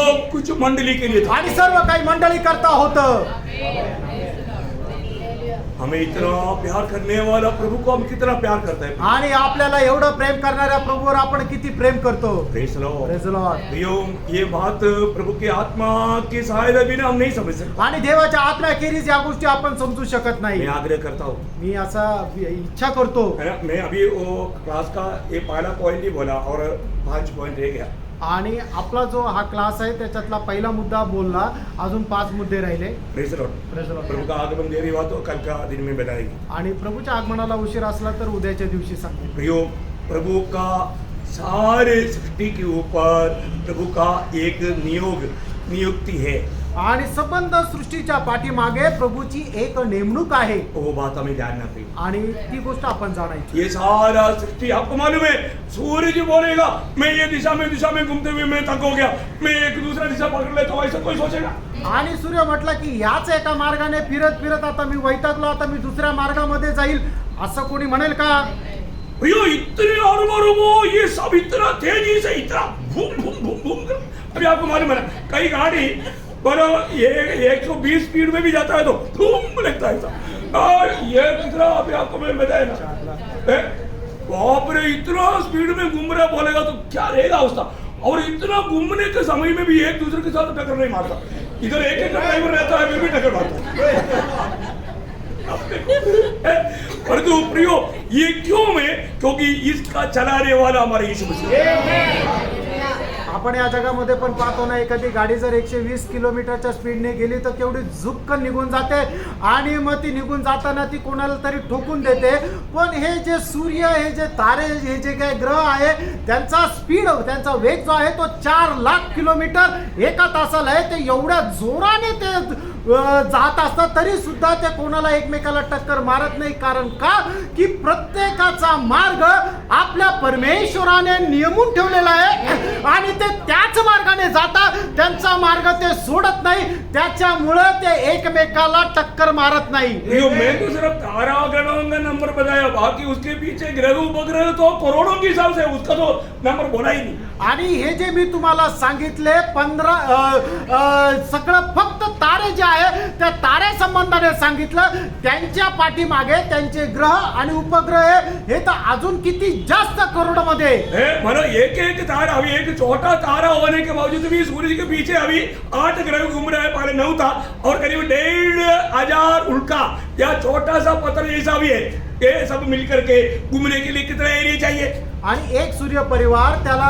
सब कुछ मंडली के लिए था। आणि सर्व काही मंडळी करता होतं. हमें इतना प्यार करने वाला प्रभु को हम कितना प्यार करते हैं। आणि आपल्याला एवढं प्रेम करणाऱ्या प्रभूवर आपण किती प्रेम करतो. Praise the Lord. Praise the Lord. प्रियो, ये बात प्रभु की आत्मा की सहायता बिना हम नहीं समझ सकते। आणि देवाच्या आत्म्याखेरीज या गोष्टी आपण समजू शकत नाही. मैं आग्रह करता हूँ, मी असा इच्छा करतो. है ना, मैं अभी वो क्लास का ये पहला पॉइंट ही बोला और 5 पॉइंट रह गया। आणि आपला जो हा क्लास आहे त्याच्यातला पहिला मुद्दा बोलला, अजून 5 मुद्दे राहिले. Praise the Lord. Praise the Lord. प्रभु का आगमन देरी हुआ तो कल का दिन में बताएंगे। आणि प्रभूच्या आगमनाला उशीर असला तर उद्याच्या दिवशी सांगेल. प्रियो, प्रभु का सारे सृष्टि के ऊपर प्रभु का एक नियुक्ति है, आणि संबंध सृष्टीच्या पाठीमागे प्रभूची एक नेमणूक आहे. वो बात हमें जानना चाहिए। आणि ती गोष्ट आपण जाणायची. ये सारा सृष्टि, आपको मालूम है, सूर्य बोलेगा मैं ये दिशा में घूमते हुए मैं थक हो गया, मैं एक दूसरा दिशा पकड़ लेता हूँ, ऐसा कोई सोचेगा? आणि सूर्य म्हटलं की याच एका मार्गाने फिरत फिरत आता मी वैतागलो, आता मी दुसऱ्या मार्गामध्ये जाईल, असं कोणी म्हणेल का? भैया इतने और ये सब इतना तेजी से, इतना भूम भूम भूम भूम कर, अभी आपको मालूम है ना, कई गाड़ी पर ये 120 स्पीड में भी जाता है तो धूम लगता है ऐसा। और ये कितना अभी आपको मैं बताया ना, वहाँ पर इतना स्पीड में घूम रहा बोलेगा तो क्या रहेगा उसका। और इतना घूमने के समय में भी एक दूसरे के साथ टक्कर नहीं मारता, इधर एक ड्राइवर रहता है फिर भी टक्कर मारता परंतु प्रियो, ये क्यों है? क्योंकि इसका चलाने वाला हमारा यीशु मसीह। आपण या जगामध्ये पण पाहतो ना, एखादी गाडी जर 120 किलोमीटरच्या स्पीडने गेली तर केवढी झुक्कन निघून जाते, आणि मग ती निघून जाताना ती कोणाला तरी ठोकून देते. पण हे जे सूर्य, हे जे तारे, हे जे काही ग्रह आहे, त्यांचा स्पीड, त्यांचा वेग जो आहे तो 4 लाख किलोमीटर एका तासाला आहे. ते एवढ्या जोराने ते जात असतात तरी सुद्धा ते कोणाला एकमेकाला टक्कर मारत नाही. कारण का? की प्रत्येकाचा मार्ग आपल्या परमेश्वराने नियमून ठेवलेला आहे, आणि ते त्याच मार्गाने जातात. त्यांचा मार्ग ते सोडत नाही, त्याच्यामुळे ते एकमेकाला टक्कर मारत नाही. मैं तो सिर्फ तारा ग्रहों का नंबर बताया, बाकी उसके पीछे ग्रह उपग्रह तो करोड़ों के हिसाब से, उसका तो नंबर बोला ही नहीं. आणि हे जे मी तुम्हाला सांगितले 15 सगळं फक्त तारे जे आहे त्या तारे संबंधाने सांगितलं. त्यांच्या पाठीमागे त्यांचे ग्रह आणि उपग्रह हे तर अजून किती जास्त करोडमध्ये. मतलब एक तारा, अभी एक छोटा तारा होने के बावजूद भी सूर्य के पीछे अभी 8 ग्रह घूम रहे हैं, पहले 9 था, और करीब 1500 उल्का या छोटा सा पत्थर जैसा भी है, ये सब मिलकर के घूमने के लिए कितना एरिया चाहिए? आणि एक सूर्य परिवार त्याला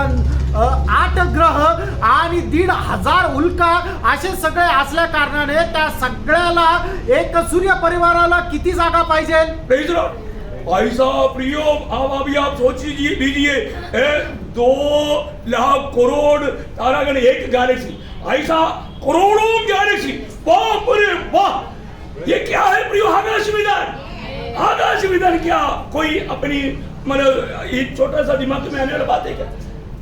8 ग्रह आणि 1,500 उल्का असे सगळे असल्या कारणाने त्या सगळ्याला एक सूर्य परिवाराला किती जागा पाहिजे? Praise Lord. ऐसा प्रियो अब अभी आप सोच लीजिए 2 लाख करोड़ तारागण एक गैलेक्सी, ऐसा करोड़ों गैलेक्सी, बाप रे वाह, ये क्या है प्रियो? आकाश विधान, आकाश विधान क्या कोई अपनी मतलब ये छोटा सा दिमाग में आने वाला बात है क्या?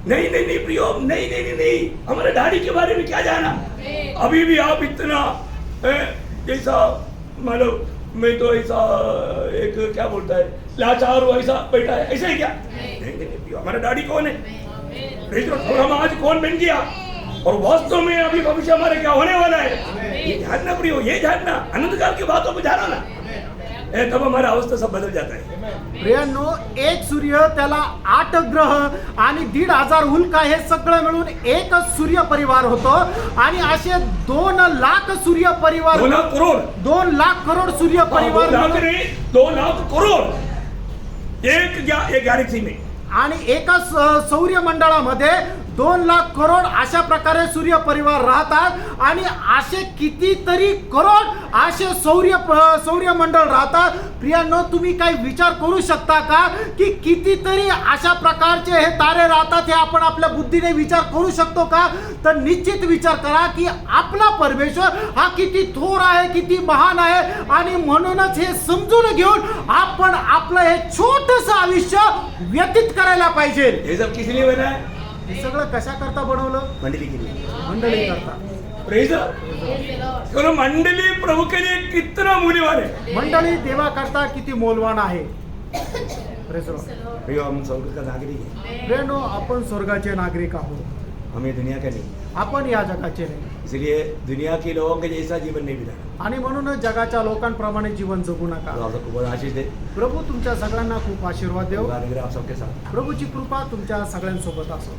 नहीं नहीं नहीं प्रियो, नहीं नहीं नहीं नहीं, हमारे डैडी के बारे में क्या जाना? अभी भी आप इतना जैसा मतलब मैं तो ऐसा एक क्या बोलता है लाचार हूँ, ऐसा बैठा है, ऐसा है क्या? नहीं नहीं नहीं प्रियो, हमारा डैडी कौन है? Praise Lord. और हम आज कौन बन गया और वास्तव में अभी भविष्य हमारे क्या होने वाला है, ये जानना प्रियो, ये जानना, अनंत काल की बातों को जाना ना, तब हमारा अवस्था सब बदल जाता है। प्रियांनो, एक सूर्य त्याला 8 ग्रह आणि 1,500 उल्का हे सगळं मिळून एक सूर्य परिवार होतो आणि असे 2 लाख सूर्य परिवार, 2 लाख करोड़, 2 लाख करोड सूर्य परिवार 2 लाख नहीं, 2 लाख करोड़ एक गैलेक्सी में, आणि एका सौर्य मंडळामध्ये 2 लाख करोड अशा प्रकारे सूर्य परिवार राहतात आणि असे कितीतरी करोड असे सौर्य मंडळ राहतात। प्रियांनो, तुम्ही काही विचार करू शकता का की कितीतरी अशा प्रकारचे हे तारे राहतात? हे आपण आपल्या बुद्धीने विचार करू शकतो का? तर निश्चित विचार करा की आपला परमेश्वर हा किती थोर आहे, किती महान आहे आणि म्हणूनच हे समजून घेऊन आपण आपलं हे छोटंसं आयुष्य व्यतीत करायला पाहिजे। ये सब किस लिए बना है? हे सगळं कशा करता बनवलं? मंडली के लिए। मंडळी करता। Praise Lord. मंडली प्रभु के लिए कितना मूल्यवान है। मंडळी देवा करता किती मौल्यवान आहे। Praise Lord. प्रियो, हम स्वर्ग का नागरिक है, प्रियांनो, आपण स्वर्गाचे नागरिक आहोत, हम ये दुनिया का नहीं, आपण या जगाचे नाही इसलिए दुनिया के लोगों के जैसा जीवन नहीं बिताना। आणि म्हणूनच जगाच्या लोकांप्रमाणे जीवन जगू नका। तो आप सबको बहुत आशीष दे, प्रभु तुमच्या सगळ्यांना खूप आशीर्वाद देव। खुदा अनुग्रह आप सबके साथ। प्रभूची कृपा तुमच्या सगळ्यांसोबत असो।